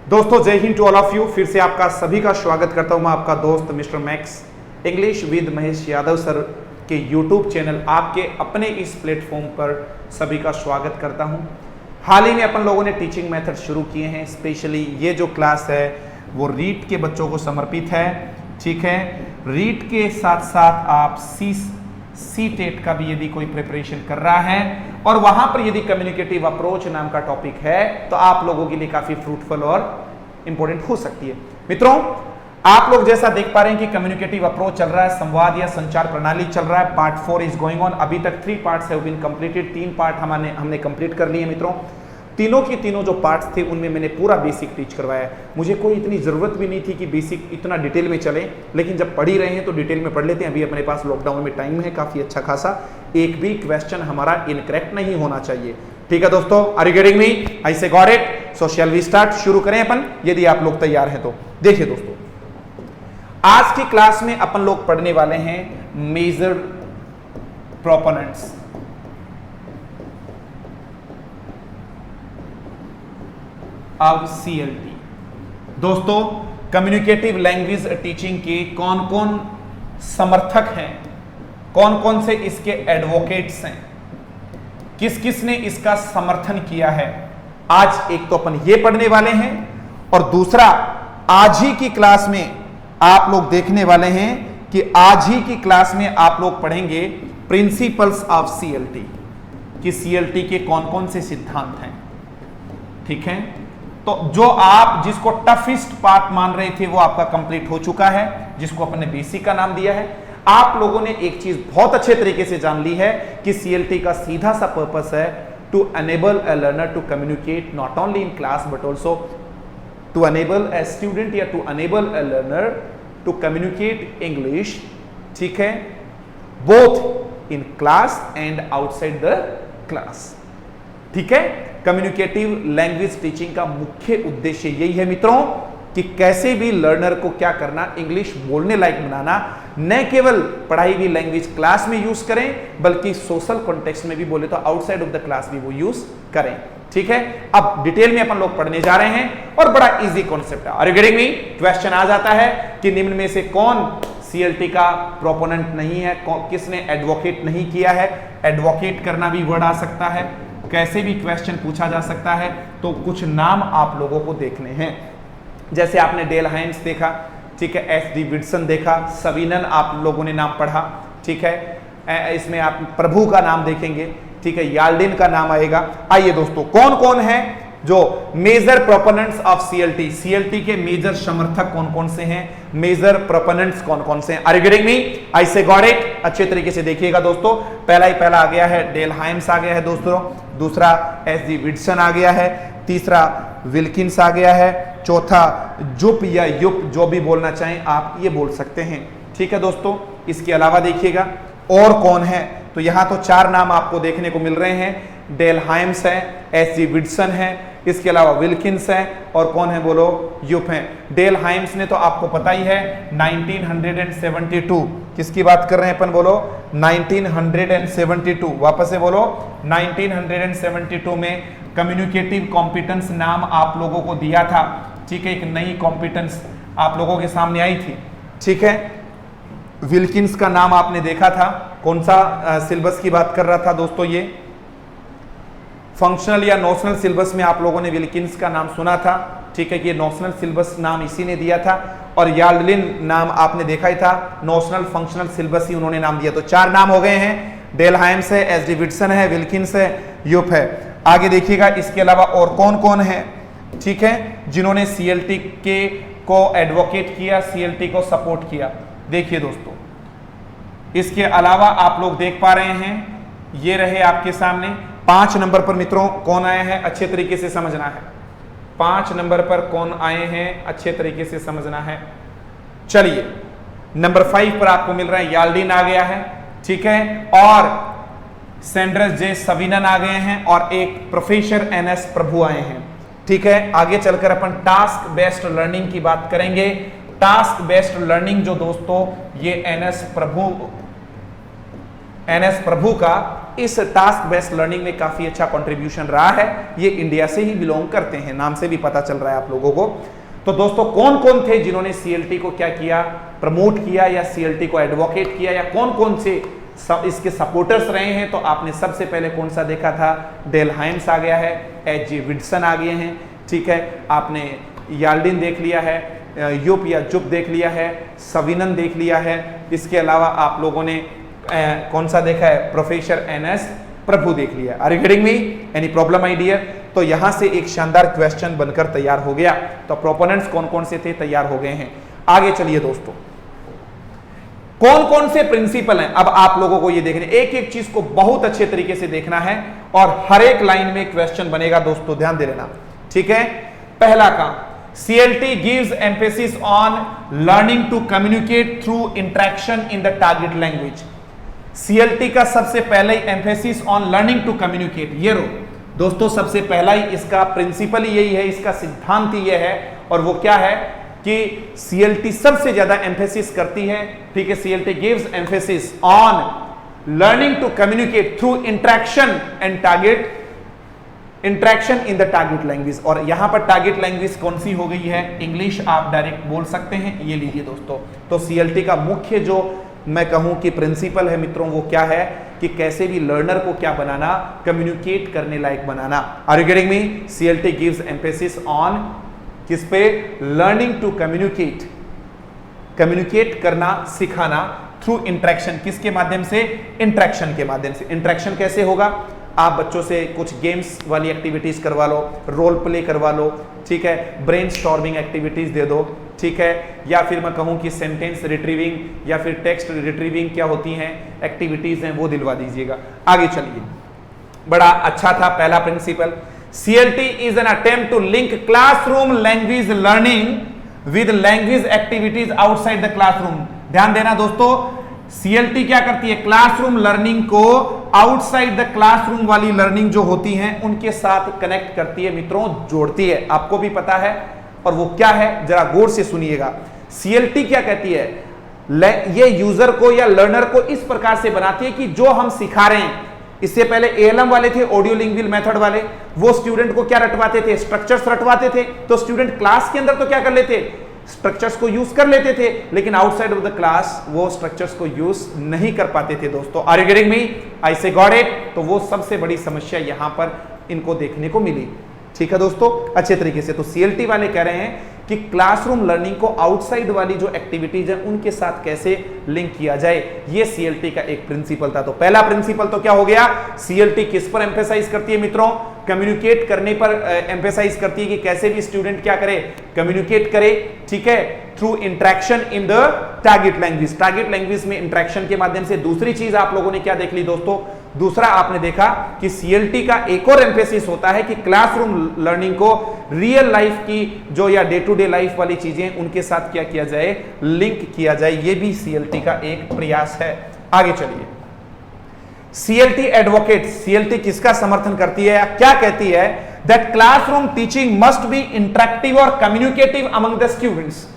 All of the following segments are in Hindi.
दोस्तों जय हिंद टू ऑल ऑफ यू। फिर से आपका सभी का स्वागत करता हूं मैं, आपका दोस्त mister max English with Mahesh Yadav sir के यूट्यूब चैनल आपके अपने इस प्लेटफॉर्म पर सभी का स्वागत करता हूं। हाल ही में अपन लोगों ने टीचिंग मेथड शुरू किए हैं। स्पेशली ये जो क्लास है वो रीड के बच्चों को समर्पित है, ठीक है। रीड के साथ साथ आप सी टेट का भी यदि कोई प्रिपरेशन कर रहा है और वहां पर यदि कम्युनिकेटिव अप्रोच नाम का टॉपिक है तो आप लोगों के लिए काफी फ्रूटफुल और इंपॉर्टेंट हो सकती है। मित्रों, आप लोग जैसा देख पा रहे हैं कि कम्युनिकेटिव अप्रोच चल रहा है, संवाद या संचार प्रणाली चल रहा है। Part 4 is going on. अभी तक 3 parts have been completed. 3 part हमने कंप्लीट कर लिए मित्रों। तीनों की तीनों जो पार्ट्स थे उनमें मैंने पूरा बेसिक टीच करवाया। मुझे कोई इतनी जरूरत भी नहीं थी कि बेसिक इतना डिटेल में चले, लेकिन जब पढ़ ही रहे हैं तो डिटेल में पढ़ लेते हैं। अभी अपने पास लॉकडाउन में टाइम है काफी अच्छा खासा, एक भी क्वेश्चन हमारा इनकरेक्ट नहीं होना चाहिए, ठीक है दोस्तों। Are you getting me? I say got it. So shall we start? शुरू करें अपन, यदि आप लोग तैयार हैं तो। देखिए दोस्तों, आज की क्लास में अपन लोग पढ़ने वाले हैं मेजर प्रोपोनेंट्स। अब CLT। दोस्तों, कम्युनिकेटिव लैंग्वेज टीचिंग के कौन कौन समर्थक हैं, कौन कौन से इसके एडवोकेट्स हैं, किस किस ने इसका समर्थन किया है, आज एक तो अपन ये पढ़ने वाले हैं और दूसरा आज ही की क्लास में आप लोग देखने वाले हैं कि आज ही की क्लास में आप लोग पढ़ेंगे प्रिंसिपल्स ऑफ CLT कि CLT के कौन कौन से सिद्धांत हैं, ठीक है। तो जो आप जिसको टफेस्ट पार्ट मान रहे थे वो आपका कंप्लीट हो चुका है, जिसको अपने बेसिक का नाम दिया है। आप लोगों ने एक चीज बहुत अच्छे तरीके से जान ली है कि CLT का सीधा सा पर्पस है to enable a learner to communicate not only in class but also to enable a student या to enable a learner to communicate English, ठीक है, both in class and outside the class, ठीक है। कम्युनिकेटिव लैंग्वेज टीचिंग का मुख्य उद्देश्य यही है मित्रों कि कैसे भी लर्नर को क्या करना, इंग्लिश बोलने लायक बनाना। न केवल पढ़ाई हुई लैंग्वेज क्लास में यूज करें बल्कि सोशल कॉन्टेक्स्ट में भी बोले तो आउटसाइड ऑफ द क्लास भी वो यूज करें, ठीक है। अब डिटेल में अपन लोग पढ़ने जा रहे हैं और बड़ा इजी कॉन्सेप्ट है। Are you getting me? Question आ जाता है कि निम्न में से कौन CLT का प्रोपोनेंट नहीं है, किसने एडवोकेट नहीं किया है। एडवोकेट करना भी वर्ड आ सकता है, कैसे भी क्वेश्चन पूछा जा सकता है। तो कुछ नाम आप लोगों को देखने हैं, जैसे आपने डेल हाइम्स देखा, ठीक है, SD विल्सन देखा, सविनन आप लोगों ने नाम पढ़ा, ठीक है। इसमें आप प्रभु का नाम देखेंगे, ठीक है, याल्डिन का नाम आएगा। आइए दोस्तों, कौन कौन है जो मेजर प्रोपोनेंट्स ऑफ CLT के मेजर समर्थक कौन कौन से हैं, मेजर प्रोपोनेंट्स कौन कौन से हैं। Are you getting me? I say got it. अच्छे तरीके से देखिएगा दोस्तों। पहला आ गया है डेल हाइम्स आ गया है दोस्तों, दूसरा SD विल्सन आ गया है, तीसरा विल्किंस आ गया है, चौथा जुप या युप, जो भी बोलना चाहें आप ये बोल सकते हैं, ठीक है दोस्तों। इसके अलावा देखिएगा और कौन है, तो यहां तो 4 नाम आपको देखने को मिल रहे हैं। डेल हाइम्स है, SD विल्सन है, इसके अलावा विल्किंस है और कौन है बोलो, युप है। डेल हाइम्स ने तो आपको पता ही है 1972, किसकी बात कर रहे हैं अपन बोलो, 1972, वापस से बोलो 1972 में कम्युनिकेटिव कॉम्पिटेंस नाम आप लोगों को दिया था, ठीक है। एक नई कॉम्पिटेंस आप लोगों के सामने आई थी, ठीक है। विल्किंस का नाम आपने देखा था, कौन सा सिलेबस की बात कर रहा था दोस्तों, ये फंक्शनल या नोशनल सिलेबस में आप लोगों ने विल्किंस का नाम सुना था, ठीक है, कि नोशनल सिलेबस नाम इसी ने दिया था। और याल्डिन नाम आपने देखा ही था, नोशनल फंक्शनल सिलेबस ही उन्होंने नाम दिया। तो 4 नाम हो गए हैं, डेल हाइम्स है, SD विल्सन है, विल्किंस है, युप है। आगे देखिएगा इसके अलावा और कौन कौन है, ठीक है, जिन्होंने CLT के को एडवोकेट किया, CLT को सपोर्ट किया। देखिए दोस्तों, इसके अलावा आप लोग देख पा रहे हैं, ये रहे आपके सामने 5 नंबर पर मित्रों कौन आए हैं, अच्छे तरीके से समझना है। 5 नंबर पर कौन आए हैं, अच्छे तरीके से समझना है। चलिए, नंबर 5 पर आपको मिल रहा है याल्डिन आ गया है, ठीक है, और सैंड्रस जे सविनन आ गए हैं और एक प्रोफेसर NS प्रभु आए हैं, ठीक है। आगे चलकर अपन टास्क बेस्ड लर्निंग की बात करेंगे। टास्क बेस्ड लर्निंग जो दोस्तों ये NS एनएस प्रभु का इस टास्क बेस्ड लर्निंग में काफी अच्छा कंट्रीब्यूशन रहा है। ये इंडिया से ही बिलोंग करते हैं, नाम से भी पता चल रहा है आप लोगों को। तो दोस्तों कौन कौन थे जिन्होंने सीएलटी को क्या किया, प्रमोट किया या सीएलटी को एडवोकेट किया, या कौन कौन से इसके सपोर्टर्स रहे हैं? तो आपने सबसे पहले कौन सा देखा था, डेल हाइम्स आ गया है, एच.जी. विल्सन आ गए हैं, ठीक है, आपने याल्डिन देख लिया है, युप या जुप देख लिया है, सविनन देख लिया है, इसके अलावा आप लोगों ने कौन सा देखा है, प्रोफेसर एनएस प्रभु देख लिया। Are you getting me? Any problem I dear? तो यहां से एक शानदार क्वेश्चन बनकर तैयार हो गया। तो प्रोपोनेंट्स कौन कौन से थे, तैयार हो गए हैं। आगे चलिए दोस्तों, कौन कौन से प्रिंसिपल हैं, अब आप लोगों को ये देखने, एक एक चीज को बहुत अच्छे तरीके से देखना है और हर एक लाइन में क्वेश्चन बनेगा दोस्तों, ध्यान दे लेना, ठीक है। पहला काम, CLT gives emphasis on learning to communicate through interaction in the target language। CLT का सबसे पहले ही emphasis on learning to communicate, ये रो दोस्तों, सबसे पहला ही इसका प्रिंसिपल यही है, इसका सिद्धांत ही ये है। और वो क्या है कि CLT सबसे ज्यादा एम्फेसिस करती है, ठीक है, CLT gives emphasis on learning to communicate through interaction and target interaction in the target language. और यहां पर टारगेट लैंग्वेज कौन सी हो गई है, इंग्लिश आप डायरेक्ट बोल सकते हैं, ये लीजिए दोस्तों। तो CLT का मुख्य जो मैं कहूं कि प्रिंसिपल है मित्रों, वो क्या है कि कैसे भी लर्नर को क्या बनाना, कम्युनिकेट करने लायक बनाना। Are you getting me? CLT gives emphasis on किस पे, लर्निंग टू कम्युनिकेट, कम्युनिकेट करना, सिखाना थ्रू इंट्रैक्शन, किसके माध्यम से, इंट्रैक्शन के माध्यम से। इंट्रैक्शन कैसे होगा, आप बच्चों से कुछ गेम्स वाली एक्टिविटीज करवा लो, रोल प्ले करवा लो, ठीक है, ब्रेनस्टॉर्मिंग एक्टिविटीज दे दो, ठीक है, या फिर मैं कहूं कि सेंटेंस रिट्रीविंग या फिर टेक्स्ट रिट्रीविंग क्या होती हैं एक्टिविटीज हैं, वो दिलवा दीजिएगा। आगे चलिए, बड़ा अच्छा था पहला principle. CLT is an attempt to link classroom language learning with language activities outside the classroom. ध्यान देना दोस्तों, CLT क्या करती है, क्लासरूम लर्निंग को आउटसाइड द क्लासरूम वाली लर्निंग जो होती है उनके साथ कनेक्ट करती है मित्रों, जोड़ती है। आपको भी पता है, और वो क्या है जरा गौर से सुनिएगा। CLT क्या कहती है, ये यूजर को या लर्नर को इस प्रकार से बनाती है कि जो हम सिखा रहे हैं, इससे पहले ALM वाले थे, ऑडियो लिंग्विल मेथड वाले, वो स्टूडेंट को क्या रटवाते थे, स्ट्रक्चर्स रटवाते थे। तो स्टूडेंट क्लास के अंदर तो क्या कर लेते, स्ट्रक्चर्स को यूज कर लेते थे, लेकिन आउटसाइड ऑफ द क्लास वो स्ट्रक्चर्स को यूज नहीं कर पाते थे दोस्तों। Are you getting me? I say got it? तो वो सबसे बड़ी समस्या यहां पर इनको देखने को मिली, ठीक है दोस्तों, अच्छे तरीके से। तो CLT वाले कह रहे हैं कि क्लासरूम लर्निंग को आउटसाइड वाली जो एक्टिविटीज है उनके साथ कैसे लिंक किया जाए, ये CLT का एक प्रिंसिपल था। तो पहला प्रिंसिपल तो क्या हो गया, CLT किस पर एम्फेसाइज करती है मित्रों, कम्युनिकेट करने पर एम्फेसाइज करती है कि कैसे भी स्टूडेंट क्या करे, कम्युनिकेट करे, ठीक है, through interaction in the target language, target language में इंट्रैक्शन के माध्यम से। दूसरी चीज आप लोगों ने क्या देख ली दोस्तों, दूसरा आपने देखा कि CLT का एक और एम्फेसिस होता है कि क्लासरूम लर्निंग को रियल लाइफ की जो या डे टू डे लाइफ वाली चीजें उनके साथ क्या किया जाए, लिंक किया जाए। ये भी CLT का एक प्रयास है। आगे चलिए, CLT एडवोकेट, CLT किसका समर्थन करती है या क्या कहती है, that classroom teaching must be interactive और communicative among the students.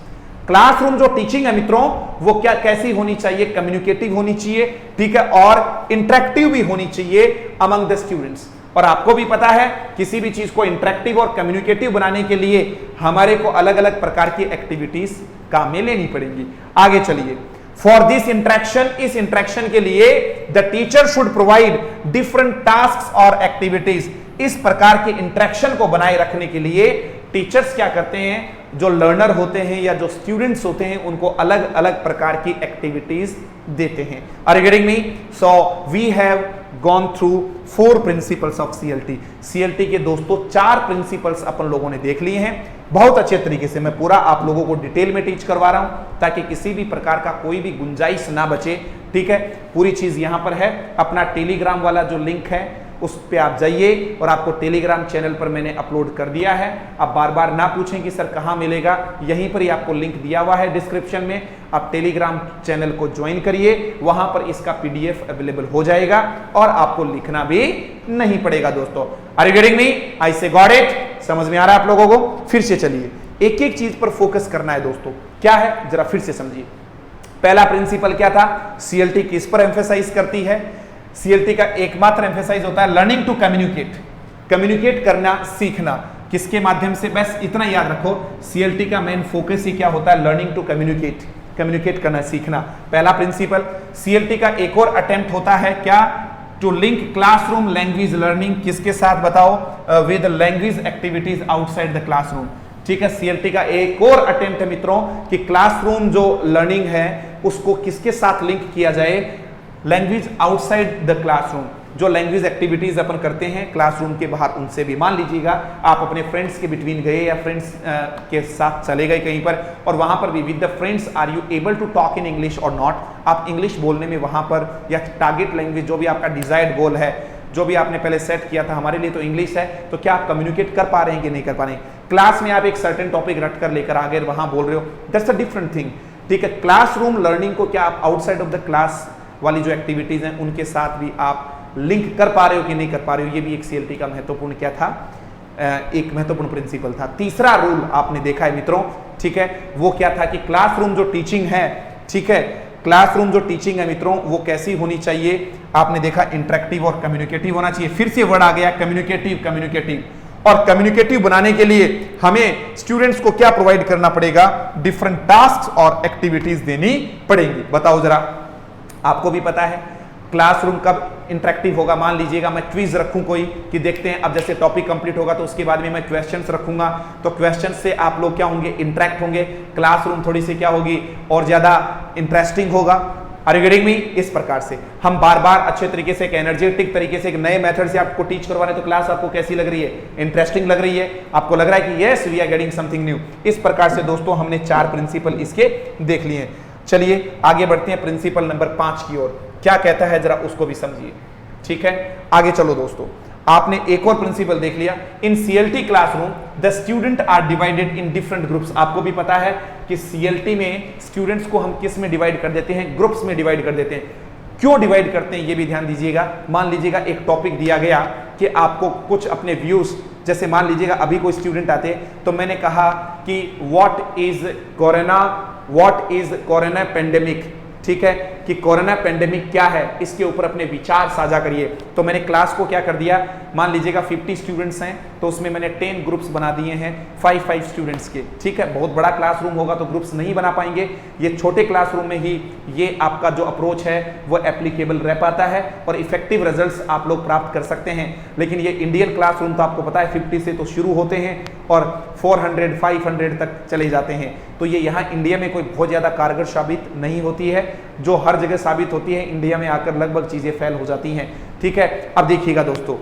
Classroom जो टीचिंग है मित्रों वो क्या कैसी होनी चाहिए, कम्युनिकेटिव होनी चाहिए, ठीक है, और इंटरेक्टिव भी होनी चाहिए अमंग द स्टूडेंट्स। और आपको भी पता है किसी भी चीज को इंटरेक्टिव और कम्युनिकेटिव बनाने के लिए हमारे को अलग अलग प्रकार की एक्टिविटीज काम में लेनी पड़ेंगी। आगे चलिए, फॉर दिस इंटरेक्शन, इस इंटरेक्शन के लिए the teacher should provide different task और एक्टिविटीज। इस प्रकार के इंटरेक्शन को बनाए रखने के लिए टीचर्स क्या करते हैं, जो लर्नर होते हैं या जो स्टूडेंट्स होते हैं उनको अलग अलग प्रकार की एक्टिविटीज देते हैं। Are you getting me? So we have gone through 4 principles of CLT। CLT के दोस्तों 4 प्रिंसिपल्स अपन लोगों ने देख लिए हैं बहुत अच्छे तरीके से। मैं पूरा आप लोगों को डिटेल में टीच करवा रहा हूं ताकि किसी भी प्रकार का कोई भी गुंजाइश ना बचे, ठीक है। पूरी चीज यहां पर है, अपना टेलीग्राम वाला जो लिंक है उस पे आप जाइए और आपको टेलीग्राम चैनल पर मैंने अपलोड कर दिया है। आप बार बार ना पूछें कि सर कहां मिलेगा, यहीं पर ही आपको लिंक दिया हुआ है डिस्क्रिप्शन में। आप टेलीग्राम चैनल को ज्वाइन करिए, वहां पर इसका PDF अवेलेबल हो जाएगा और आपको लिखना भी नहीं पड़ेगा दोस्तों। Are you getting me? I say got it? समझ में आ रहा है आप लोगों को? फिर से चलिए, एक एक चीज पर फोकस करना है दोस्तों। क्या है जरा फिर से समझिए। पहला प्रिंसिपल क्या था, CLT किस पर एम्फेसाइज करती है, सीएलटी का एकमात्र एम्फेसाइज होता है लर्निंग टू कम्युनिकेट, कम्युनिकेट करना, सीखना। किसके माध्यम से? बस इतना याद रखो, सीएलटी का मेन फोकस ही क्या होता है? लर्निंग टू कम्युनिकेट, कम्युनिकेट करना, सीखना। पहला प्रिंसिपल। सीएलटी का एक और अटेम्प्ट होता है क्या? To link classroom language learning, किसके साथ बताओ? With language activities outside the classroom. ठीक है, सीएलटी का एक और अटेम्प्ट है मित्रों कि क्लासरूम जो लर्निंग है उसको किसके साथ लिंक किया जाए? Language outside the classroom. जो लैंग्वेज एक्टिविटीज अपन करते हैं क्लासरूम के बाहर, उनसे भी। मान लीजिएगा आप अपने फ्रेंड्स के बिटवीन गए या फ्रेंड्स के साथ चले गए कहीं पर, और वहां पर भी with the friends are you able to talk in English और नॉट? आप इंग्लिश बोलने में वहां पर, या टारगेट लैंग्वेज जो भी आपका डिजायर्ड गोल है, जो भी आपने पहले सेट किया था, हमारे लिए तो इंग्लिश है, तो क्या आप कम्युनिकेट कर पा रहे हैं कि नहीं कर पा रहे हैं? क्लास में आप एक सर्टेन टॉपिक रट कर लेकर आ गए, वहां बोल रहे हो, दैट्स अ डिफरेंट थिंग। ठीक है, क्लासरूम लर्निंग को क्या आप आउटसाइड ऑफ द क्लास वाली जो एक्टिविटीज हैं उनके साथ भी आप लिंक कर पा रहे हो कि नहीं कर पा रहे हो? ये भी एक सीएलटी का महत्वपूर्ण क्या था? एक महत्वपूर्ण प्रिंसिपल था। तीसरा रूल आपने देखा है मित्रों, ठीक है, वो क्या था कि क्लासरूम जो टीचिंग है, ठीक है, क्लासरूम जो टीचिंग है मित्रों वो कैसी होनी चाहिए? आपने देखा इंटरेक्टिव और कम्युनिकेटिव होना चाहिए। फिर से वर्ड आ गया कम्युनिकेटिव, कम्युनिकेटिव। और कम्युनिकेटिव बनाने के लिए हमें स्टूडेंट्स को क्या प्रोवाइड करना पड़ेगा? डिफरेंट टास्क और एक्टिविटीज देनी पड़ेंगी। बताओ जरा, आपको भी पता है क्लासरूम कब इंटरेक्टिव होगा? मान लीजिएगा मैं क्विज रखूं कोई, कि देखते हैं, अब जैसे टॉपिक कंप्लीट होगा तो उसके बाद में मैं क्वेश्चंस रखूंगा, तो क्वेश्चंस से आप लोग क्या होंगे? इंटरेक्ट होंगे। क्लासरूम थोड़ी सी क्या होगी? और ज्यादा इंटरेस्टिंग होगा। Are you getting me? इस प्रकार से हम बार बार अच्छे तरीके से, एक एनर्जेटिक तरीके से, एक नए मेथड से आपको टीच करवा रहे हैं, तो क्लास आपको कैसी लग रही है? इंटरेस्टिंग लग रही है। आपको लग रहा है कि yes we are getting something new. इस प्रकार से दोस्तों हमने 4 प्रिंसिपल इसके देख लिए हैं। चलिए आगे बढ़ते हैं प्रिंसिपल नंबर 5 की ओर। क्या कहता है जरा उसको भी समझिए। ठीक है, आगे चलो दोस्तों। आपने एक और प्रिंसिपल देख लिया। In CLT classroom the student are divided in different groups. आपको भी पता है कि सीएलटी में स्टूडेंट्स को हम किस में डिवाइड कर देते हैं? ग्रुप्स में डिवाइड कर देते हैं। क्यों डिवाइड करते हैं ये भी ध्यान दीजिएगा। मान लीजिएगा एक टॉपिक दिया गया कि आपको कुछ अपने व्यूज, जैसे मान लीजिएगा अभी कोई स्टूडेंट आते तो मैंने कहा कि व्हाट इज कोरोना पेंडेमिक। ठीक है, कि कोरोना पेंडेमिक क्या है, इसके ऊपर अपने विचार साझा करिए। तो मैंने क्लास को क्या कर दिया, मान लीजिएगा 50 स्टूडेंट्स हैं तो उसमें मैंने 10 ग्रुप्स बना दिए हैं 5-5 स्टूडेंट्स के। ठीक है, बहुत बड़ा क्लासरूम होगा तो ग्रुप्स नहीं बना पाएंगे, ये छोटे क्लासरूम में ही ये आपका जो अप्रोच है वो एप्लीकेबल रह पाता है और इफेक्टिव रिजल्ट्स आप लोग प्राप्त कर सकते हैं। लेकिन ये इंडियन क्लासरूम तो आपको पता है 50 से तो शुरू होते हैं और 400-500 तक चले जाते हैं। तो ये यहाँ इंडिया में कोई बहुत ज़्यादा कारगर साबित नहीं होती है, जो हर जगह साबित होती है इंडिया में आकर लगभग चीज़ें फेल हो जाती हैं। ठीक है, अब देखिएगा दोस्तों,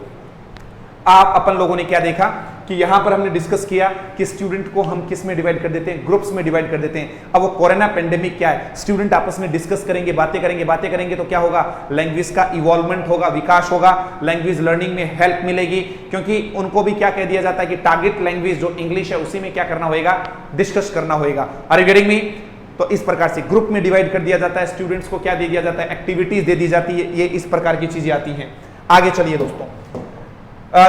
आप अपन लोगों ने क्या देखा कि यहां पर हमने डिस्कस किया कि स्टूडेंट को हम किस में डिवाइड कर देते हैं? ग्रुप्स में डिवाइड कर देते हैं। अब वो कोरोना पेंडेमिक क्या है, स्टूडेंट आपस में डिस्कस करेंगे, बातें करेंगे तो क्या होगा? लैंग्वेज का इवॉल्वमेंट होगा, विकास होगा, लैंग्वेज लर्निंग में हेल्प मिलेगी, क्योंकि उनको भी क्या कह दिया जाता है कि टारगेट लैंग्वेज जो इंग्लिश है उसी में क्या करना होगा? डिस्कस करना होगा। Are you getting me? तो इस प्रकार से ग्रुप में डिवाइड कर दिया जाता है, स्टूडेंट्स को क्या दे दिया जाता है? एक्टिविटीज दे दी जाती है। ये इस प्रकार की चीजें आती हैं। आगे चलिए दोस्तों,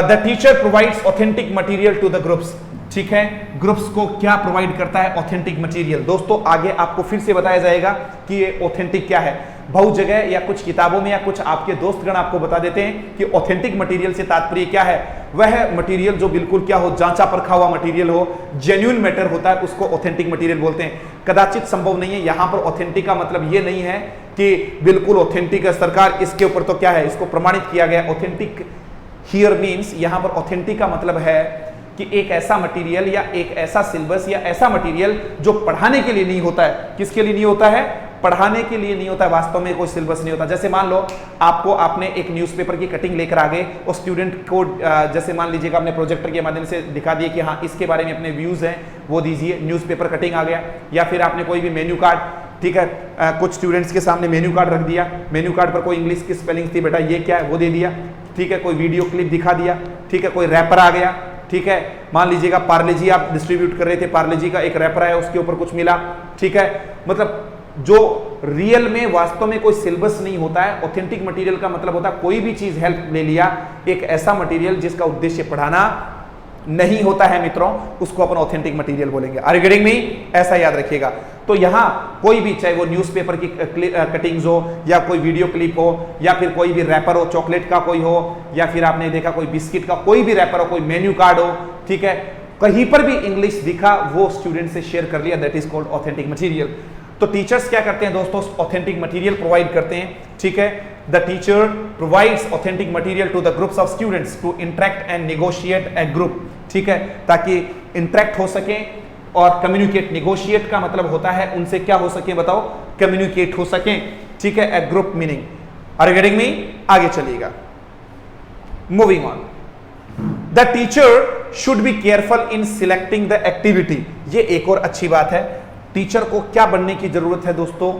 the teacher provides authentic material to the groups. ठीक है, ग्रुप्स को क्या प्रोवाइड करता है? Authentic material. दोस्तों आगे आपको फिर से बताया जाएगा कि ये ऑथेंटिक क्या है। बहुत जगह या कुछ किताबों में या कुछ आपके दोस्तगण आपको बता देते हैं कि ऑथेंटिक मटेरियल से तात्पर्य क्या है? वह मटेरियल जो बिल्कुल क्या हो? जांचा परखा हुआ मटेरियल हो, जेन्युइन मैटर होता है, उसको ऑथेंटिक मटेरियल बोलते हैं। कदाचित संभव नहीं है, यहां पर ऑथेंटिक का मतलब ये नहीं है कि बिल्कुल ऑथेंटिक है सरकार, इसके ऊपर तो क्या है, इसको प्रमाणित किया गया। ऑथेंटिक हियर मीन्स, यहां पर ऑथेंटिक का मतलब है कि एक ऐसा मटेरियल या एक ऐसा सिलेबस या ऐसा मटेरियल जो पढ़ाने के लिए नहीं होता है। किसके लिए नहीं होता है? पढ़ाने के लिए नहीं होता है। वास्तव में कोई सिलेबस नहीं होता। जैसे मान लो आपने एक न्यूज़पेपर की कटिंग लेकर आ गए और स्टूडेंट को जैसे मान लीजिएगा अपने प्रोजेक्टर के माध्यम से दिखा दिए कि हाँ इसके बारे में अपने व्यूज हैं वो दीजिए, न्यूज़पेपर कटिंग आ गया। या फिर आपने कोई भी मेन्यू कार्ड, ठीक है, कुछ स्टूडेंट्स के सामने मेन्यू कार्ड रख दिया, मेन्यू कार्ड पर कोई इंग्लिश की स्पेलिंग थी, बेटा ये क्या है वो दे दिया। ठीक है, कोई वीडियो क्लिप दिखा दिया, ठीक है, कोई रैपर आ गया। ठीक है, मान लीजिएगा पार्ले जी आप डिस्ट्रीब्यूट कर रहे थे, पार्ले जी का एक रैपर आया, उसके ऊपर कुछ मिला। ठीक है, मतलब जो रियल में वास्तव में कोई सिलेबस नहीं होता है। ऑथेंटिक मटेरियल का मतलब होता है कोई भी चीज हेल्प ले लिया, एक ऐसा मटेरियल जिसका उद्देश्य पढ़ाना नहीं होता है मित्रों, उसको अपन ऑथेंटिक मटेरियल बोलेंगे। Are you getting me? ऐसा याद रखिएगा। तो यहां कोई भी, चाहे वो न्यूज़पेपर की कटिंग्स हो या कोई वीडियो क्लिप हो या फिर कोई भी रैपर हो, चॉकलेट का कोई हो या फिर आपने देखा कोई बिस्किट का कोई भी रैपर हो, कोई मेन्यू कार्ड हो, ठीक है, कहीं पर भी इंग्लिश दिखा वो स्टूडेंट से शेयर कर लिया, that is called authentic material. तो टीचर्स क्या करते हैं दोस्तों? ऑथेंटिक मटेरियल प्रोवाइड करते हैं, ठीक है। The teacher provides authentic material to the groups of students to interact and negotiate a group, ठीक है, ताकि इंटरेक्ट हो सके और कम्युनिकेट। नेगोशिएट का मतलब होता है उनसे क्या हो सके, बताओ, कम्युनिकेट हो सके, ठीक है। A group meaning, are you getting me? आगे चलिएगा, moving on. The teacher should be careful in selecting the activity. ये एक और अच्छी बात है, टीचर को क्या बनने की जरूरत है दोस्तों?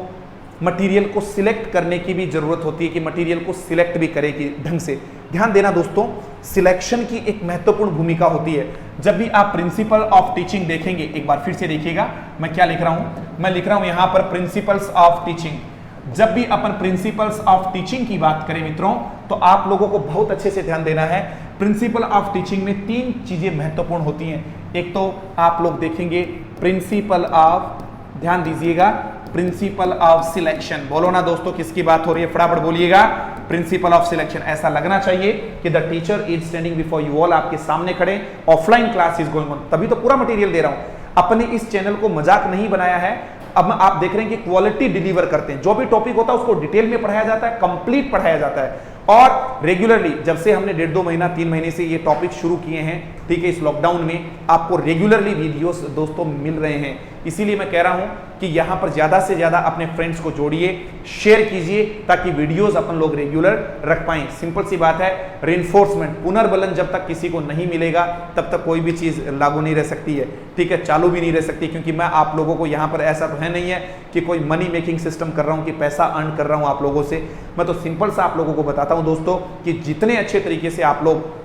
मटेरियल को सिलेक्ट करने की भी जरूरत होती है कि मटेरियल को सिलेक्ट भी करेगी ढंग से। ध्यान देना दोस्तों, सिलेक्शन की एक महत्वपूर्ण भूमिका होती है। जब भी आप प्रिंसिपल ऑफ टीचिंग देखेंगे, एक बार फिर से देखिएगा, मैं क्या लिख रहा हूं, मैं लिख रहा हूं यहां पर प्रिंसिपल्स ऑफ टीचिंग। जब भी अपन प्रिंसिपल्स ऑफ टीचिंग की बात करें मित्रों, तो आप लोगों को बहुत अच्छे से ध्यान देना है। प्रिंसिपल ऑफ टीचिंग में 3 चीजें महत्वपूर्ण होती हैं। एक तो आप लोग देखेंगे प्रिंसिपल ऑफ, ध्यान दीजिएगा, प्रिंसिपल ऑफ सिलेक्शन। बोलो ना दोस्तों, किसकी बात हो रही है? फटाफट बोलिएगा, प्रिंसिपल ऑफ सिलेक्शन। ऐसा लगना चाहिए कि the teacher is standing before you all, आपके सामने खड़े, offline class is going on, तभी तो पूरा मटेरियल दे रहा हूं। अपने इस चैनल को मजाक नहीं बनाया है। अब आप देख रहे हैं कि क्वालिटी डिलीवर करते हैं, जो भी टॉपिक होता है उसको डिटेल में पढ़ाया जाता है, कंप्लीट पढ़ाया जाता है। और रेगुलरली, जब से हमने 1.5-2 महीना 3 महीने से ये टॉपिक शुरू किए हैं, ठीक है, इस लॉकडाउन में आपको रेगुलरली वीडियोस दोस्तों मिल रहे हैं। इसीलिए मैं कह रहा हूं कि यहां पर ज्यादा से ज्यादा अपने फ्रेंड्स को जोड़िए, शेयर कीजिए, ताकि वीडियोस अपन लोग रेगुलर रख पाएं। सिंपल सी बात है, रिइंफोर्समेंट, पुनर्बलन जब तक किसी को नहीं मिलेगा तब तक कोई भी चीज लागू नहीं रह सकती है, ठीक है, चालू भी नहीं रह सकती। क्योंकि मैं आप लोगों को यहां पर, ऐसा तो है नहीं है कि कोई मनी मेकिंग सिस्टम कर रहा हूं, कि पैसा अर्न कर रहा हूं आप लोगों से। मैं तो सिंपल सा आप लोगों को बताता हूं दोस्तों कि जितने अच्छे तरीके से आप लोग,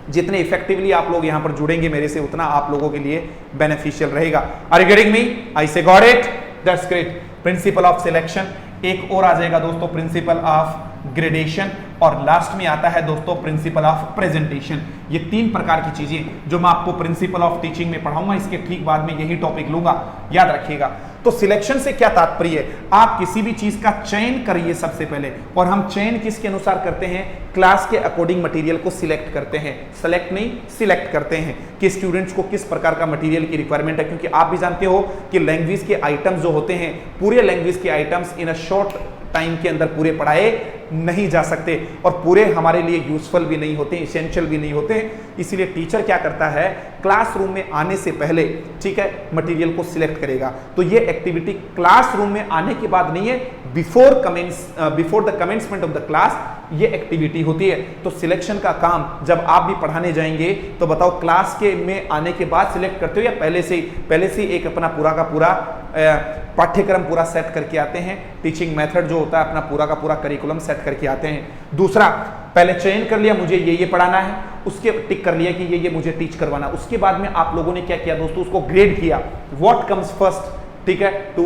जितने इफेक्टिवली आप लोग यहां पर जुड़ेंगे मेरे से, उतना आप लोगों के लिए बेनिफिशियल रहेगा। Are you getting me? I say got it, that's great. Principle of selection, एक और आ जाएगा दोस्तों प्रिंसिपल ऑफ ग्रेडेशन, और लास्ट में आता है दोस्तों प्रिंसिपल ऑफ प्रेजेंटेशन। ये 3 प्रकार की चीजें जो मैं आपको प्रिंसिपल ऑफ टीचिंग में पढ़ाऊंगा, इसके ठीक बाद में यही टॉपिक लूंगा, याद रखिएगा। तो सिलेक्शन से क्या तात्पर्य है? आप किसी भी चीज का चयन करिए सबसे पहले, और हम चयन किसके अनुसार करते हैं? क्लास के अकॉर्डिंग मटेरियल को सिलेक्ट करते हैं, सेलेक्ट नहीं, सिलेक्ट करते हैं कि स्टूडेंट्स को किस प्रकार का मटेरियल की रिक्वायरमेंट है। क्योंकि आप भी जानते हो कि लैंग्वेज के आइटम्स जो होते हैं, पूरे लैंग्वेज के items in a short time के अंदर पूरे पढ़ाए नहीं जा सकते, और पूरे हमारे लिए यूजफुल भी नहीं होते, इसेंशियल भी नहीं होते। इसीलिए टीचर क्या करता है, क्लासरूम में आने से पहले, ठीक है, मटेरियल को सिलेक्ट करेगा। तो ये एक्टिविटी क्लासरूम में आने के बाद नहीं है, before the commencement of the class ये एक्टिविटी होती है। तो सिलेक्शन का काम जब आप भी पढ़ाने जाएंगे तो बताओ, क्लास के में आने के बाद सिलेक्ट करते हो या पहले से एक अपना पूरा का पूरा पाठ्यक्रम पूरा सेट करके आते हैं? टीचिंग मेथड जो होता है, अपना पूरा का पूरा करिकुलम सेट करके आते हैं। दूसरा, पहले चयन कर लिया मुझे ये पढ़ाना है, उसके टिक कर लिया कि ये मुझे टीच करवाना। उसके बाद में आप लोगों ने क्या किया दोस्तों? उसको ग्रेड किया, व्हाट कम्स फर्स्ट, ठीक है, to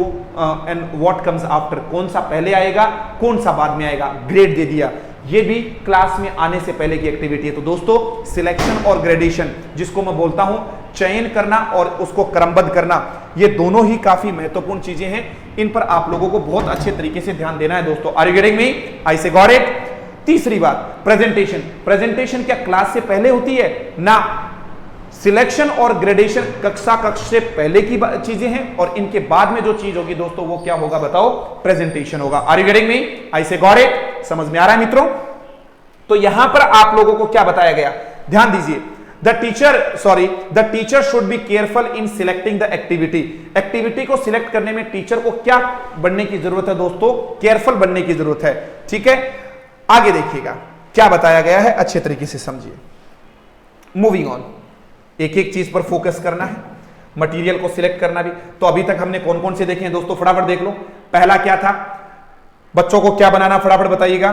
and what comes after, कौन सा पहले आएगा, कौन सा बाद में आएगा, ग्रेड दे दिया। ये भी क्लास में आने से पहले की एक्टिविटी है। तो दोस्तों, सिलेक्शन और ग्रेडेशन, जिसको मैं बोलता हूं चयन करना और उसको क्रमबद्ध करना, ये दोनों ही काफी महत्वपूर्ण चीजें हैं। इन पर आप लोगों को बहुत अच्छे तरीके से ध्यान देना है दोस्तों। Are you getting me? I say got it. तीसरी बात, प्रेजेंटेशन। प्रेजेंटेशन क्या क्लास से पहले होती है? ना, सिलेक्शन और ग्रेडेशन कक्षा से पहले की चीजें हैं, और इनके बाद में जो चीज होगी दोस्तों वो क्या होगा बताओ? प्रेजेंटेशन होगा। Are you getting me? I say got it. समझ में आ रहा है मित्रों? तो यहां पर आप लोगों को क्या बताया गया, ध्यान दीजिए। The teacher should be careful in selecting the activity. Activity को सिलेक्ट करने में टीचर को क्या बनने की जरूरत है दोस्तों? केयरफुल बनने की जरूरत है, ठीक है। आगे देखिएगा क्या बताया गया है, अच्छे तरीके से समझिए। मूविंग ऑन, एक एक चीज पर फोकस करना है, मटेरियल को सिलेक्ट करना भी। तो अभी तक हमने कौन कौन से देखे हैं दोस्तों? फटाफट देख लो। पहला क्या था? बच्चों को क्या बनाना, फटाफट बताइएगा।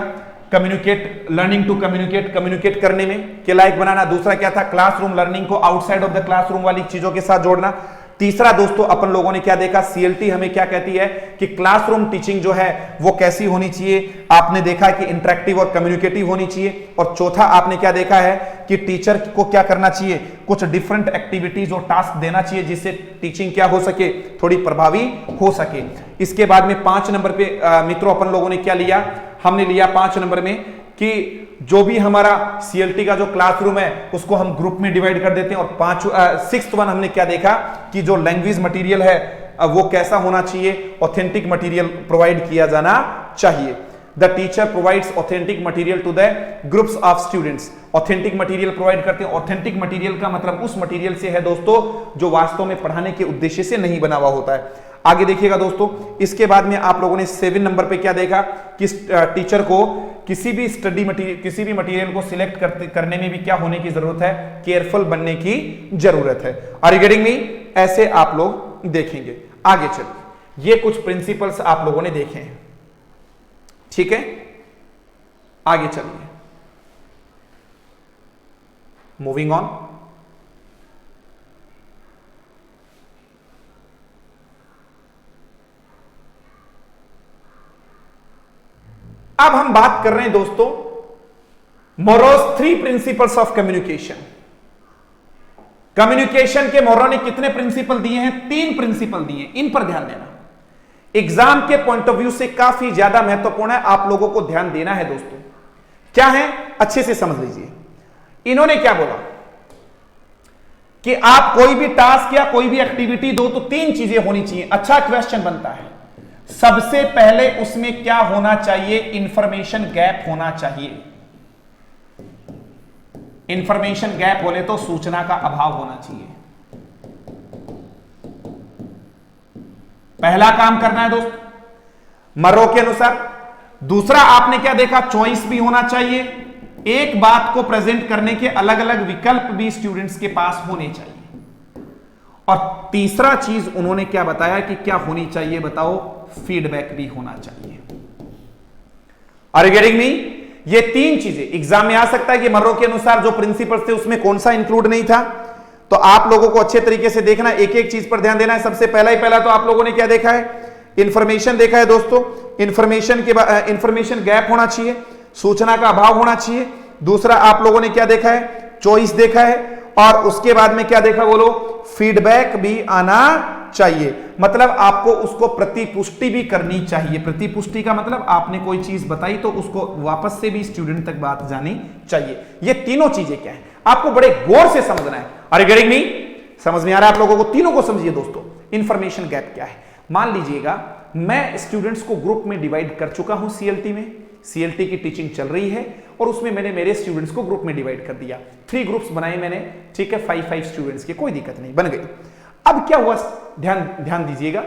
कम्युनिकेट, लर्निंग टू कम्युनिकेट करने में के लायक बनाना। दूसरा क्या था? क्लासरूम लर्निंग को आउटसाइड ऑफ द क्लासरूम वाली चीजों के साथ जोड़ना। तीसरा दोस्तों अपन लोगों ने क्या देखा, सीएलटी हमें क्या कहती है कि क्लासरूम टीचिंग जो है वो कैसी होनी चाहिए, आपने देखा कि इंटरेक्टिव और कम्युनिकेटिव होनी चाहिए। और चौथा आपने क्या देखा है कि टीचर को क्या करना चाहिए, कुछ डिफरेंट एक्टिविटीज और टास्क देना चाहिए जिससे टीचिंग क्या हो सके, थोड़ी प्रभावी हो सके। इसके बाद में 5 नंबर पे मित्रों अपन लोगों ने क्या लिया, हमने लिया 5 नंबर में कि जो भी हमारा सीएलटी का जो क्लासरूम है उसको हम ग्रुप में डिवाइड कर देते हैं। और 6th वन हमने क्या देखा कि जो लैंग्वेज मटेरियल है वो कैसा होना चाहिए, ऑथेंटिक मटेरियल प्रोवाइड किया जाना चाहिए। The teacher provides authentic material to the groups of students. Authentic material provide करते हैं। ऑथेंटिक मटेरियल का मतलब उस मटेरियल से है दोस्तों जो वास्तव में पढ़ाने के उद्देश्य से नहीं बना हुआ होता है। आगे देखिएगा दोस्तों, इसके बाद में आप लोगों ने 7 नंबर पे क्या देखा कि टीचर को किसी भी स्टडी मटेरियल, किसी भी मटेरियल को सिलेक्ट करने में भी क्या होने की जरूरत है, केयरफुल बनने की जरूरत है। Are you getting me? ऐसे आप लोग देखेंगे। आगे चलिए, ये कुछ प्रिंसिपल्स आप लोगों ने देखे हैं, ठीक है। आगे चलिए, मूविंग ऑन। अब हम बात कर रहे हैं दोस्तों morose 3 principles of communication. Communication के मोरो ने कितने प्रिंसिपल दिए हैं? 3 प्रिंसिपल दिए हैं। इन पर ध्यान देना, एग्जाम के पॉइंट ऑफ व्यू से काफी ज्यादा महत्वपूर्ण है, आप लोगों को ध्यान देना है दोस्तों। क्या है, अच्छे से समझ लीजिए। इन्होंने क्या बोला कि आप कोई भी टास्क या कोई भी एक्टिविटी दो तो 3 चीजें होनी चाहिए। अच्छा क्वेश्चन बनता है, सबसे पहले उसमें क्या होना चाहिए? इंफॉर्मेशन गैप होना चाहिए। इंफॉर्मेशन गैप बोले तो सूचना का अभाव होना चाहिए। पहला काम करना है दोस्त मर्रो के अनुसार। दूसरा आपने क्या देखा, चॉइस भी होना चाहिए। एक बात को प्रेजेंट करने के अलग अलग विकल्प भी स्टूडेंट्स के पास होने चाहिए। और तीसरा चीज उन्होंने क्या बताया कि क्या होनी चाहिए, बताओ, फीडबैक भी होना चाहिए। Are you getting me? ये 3 चीजें एग्जाम में आ सकता है कि मर्रो के अनुसार जो प्रिंसिपल्स थे उसमें कौन सा इंक्लूड नहीं था। तो आप लोगों को अच्छे तरीके से देखना, एक एक चीज पर ध्यान देना है। सबसे पहला तो आप लोगों ने क्या देखा है, इंफॉर्मेशन देखा है दोस्तों। इंफॉर्मेशन के बाद इंफॉर्मेशन गैप होना चाहिए, सूचना का अभाव होना चाहिए। दूसरा आप लोगों ने क्या देखा है, चॉइस देखा है। और उसके बाद में क्या देखा बोलो, फीडबैक भी आना चाहिए। मतलब आपको उसको प्रतिपुष्टि भी करनी चाहिए। प्रतिपुष्टि का मतलब आपने कोई चीज बताई तो उसको वापस से भी स्टूडेंट तक बात जानी चाहिए। ये तीनों चीजें क्या है आपको बड़े गौर से समझना है। अरे गेटिंग मी? समझ में आ रहा है आप लोगों को? तीनों को समझिए दोस्तों। इंफॉर्मेशन गैप क्या है, मान लीजिएगा मैं स्टूडेंट्स को ग्रुप में डिवाइड कर चुका हूं सीएलटी में। सीएलटी की टीचिंग चल रही है और उसमें मैंने मेरे स्टूडेंट्स को ग्रुप में डिवाइड कर दिया। 3 ग्रुप्स बनाए मैंने, ठीक है, 5 स्टूडेंट्स के, कोई दिक्कत नहीं, बन गई। अब क्या हुआ, ध्यान दीजिएगा,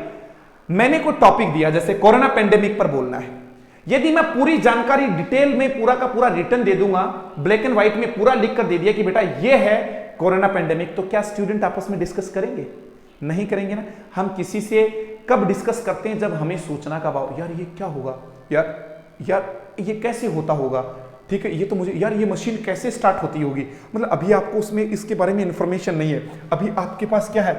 मैंने कोई टॉपिक दिया, जैसे कोरोना पेंडेमिक पर बोलना है। यदि मैं पूरी जानकारी डिटेल में पूरा का पूरा रिटर्न दे दूंगा, ब्लैक एंड व्हाइट में पूरा लिख कर दे दिया कि बेटा ये है कोरोना पेंडेमिक, तो क्या स्टूडेंट आपस में डिस्कस करेंगे? नहीं करेंगे ना। हम किसी से कब डिस्कस करते हैं, जब हमें सूचना का अभाव, यार ये क्या होगा, यार ये कैसे होता होगा, ठीक है, ये तो मुझे, यार ये मशीन कैसे स्टार्ट होती होगी, मतलब अभी आपको उसमें इसके बारे में इंफॉर्मेशन नहीं है, अभी आपके पास क्या है,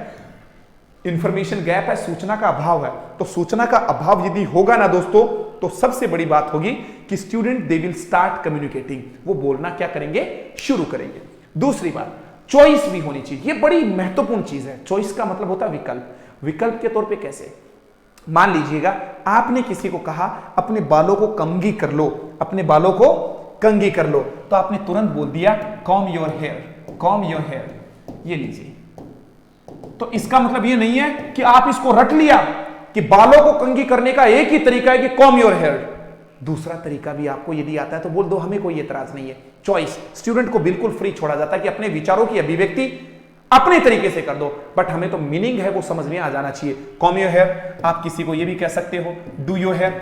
इंफॉर्मेशन गैप है, सूचना का अभाव है। तो सूचना का अभाव यदि होगा ना दोस्तों, तो सबसे बड़ी बात होगी कि student they will start communicating, वो बोलना क्या करेंगे, शुरू करेंगे। दूसरी बात, चॉइस भी होनी चाहिए। ये बड़ी महत्वपूर्ण चीज है। चॉइस का मतलब होता है विकल्प। विकल्प के तौर पे कैसे, मान लीजिएगा आपने किसी को कहा अपने बालों को कंघी कर लो, अपने बालों को कंघी कर लो, तो आपने तुरंत बोल दिया comb your hair, comb your hair, ये लीजिए। तो इसका मतलब ये नहीं है कि आप इसको रट लिया कि बालों को कंघी करने का एक ही तरीका है कि कॉम योर हेयर। दूसरा तरीका भी आपको यदि आता है तो बोल दो, हमें कोई एतराज नहीं है। चॉइस, स्टूडेंट को बिल्कुल फ्री छोड़ा जाता है कि अपने विचारों की अभिव्यक्ति अपने तरीके से कर दो, बट हमें तो मीनिंग है वो समझ में आ जाना चाहिए। कॉम योर हेयर, आप किसी को ये भी कह सकते हो डू योर हेयर,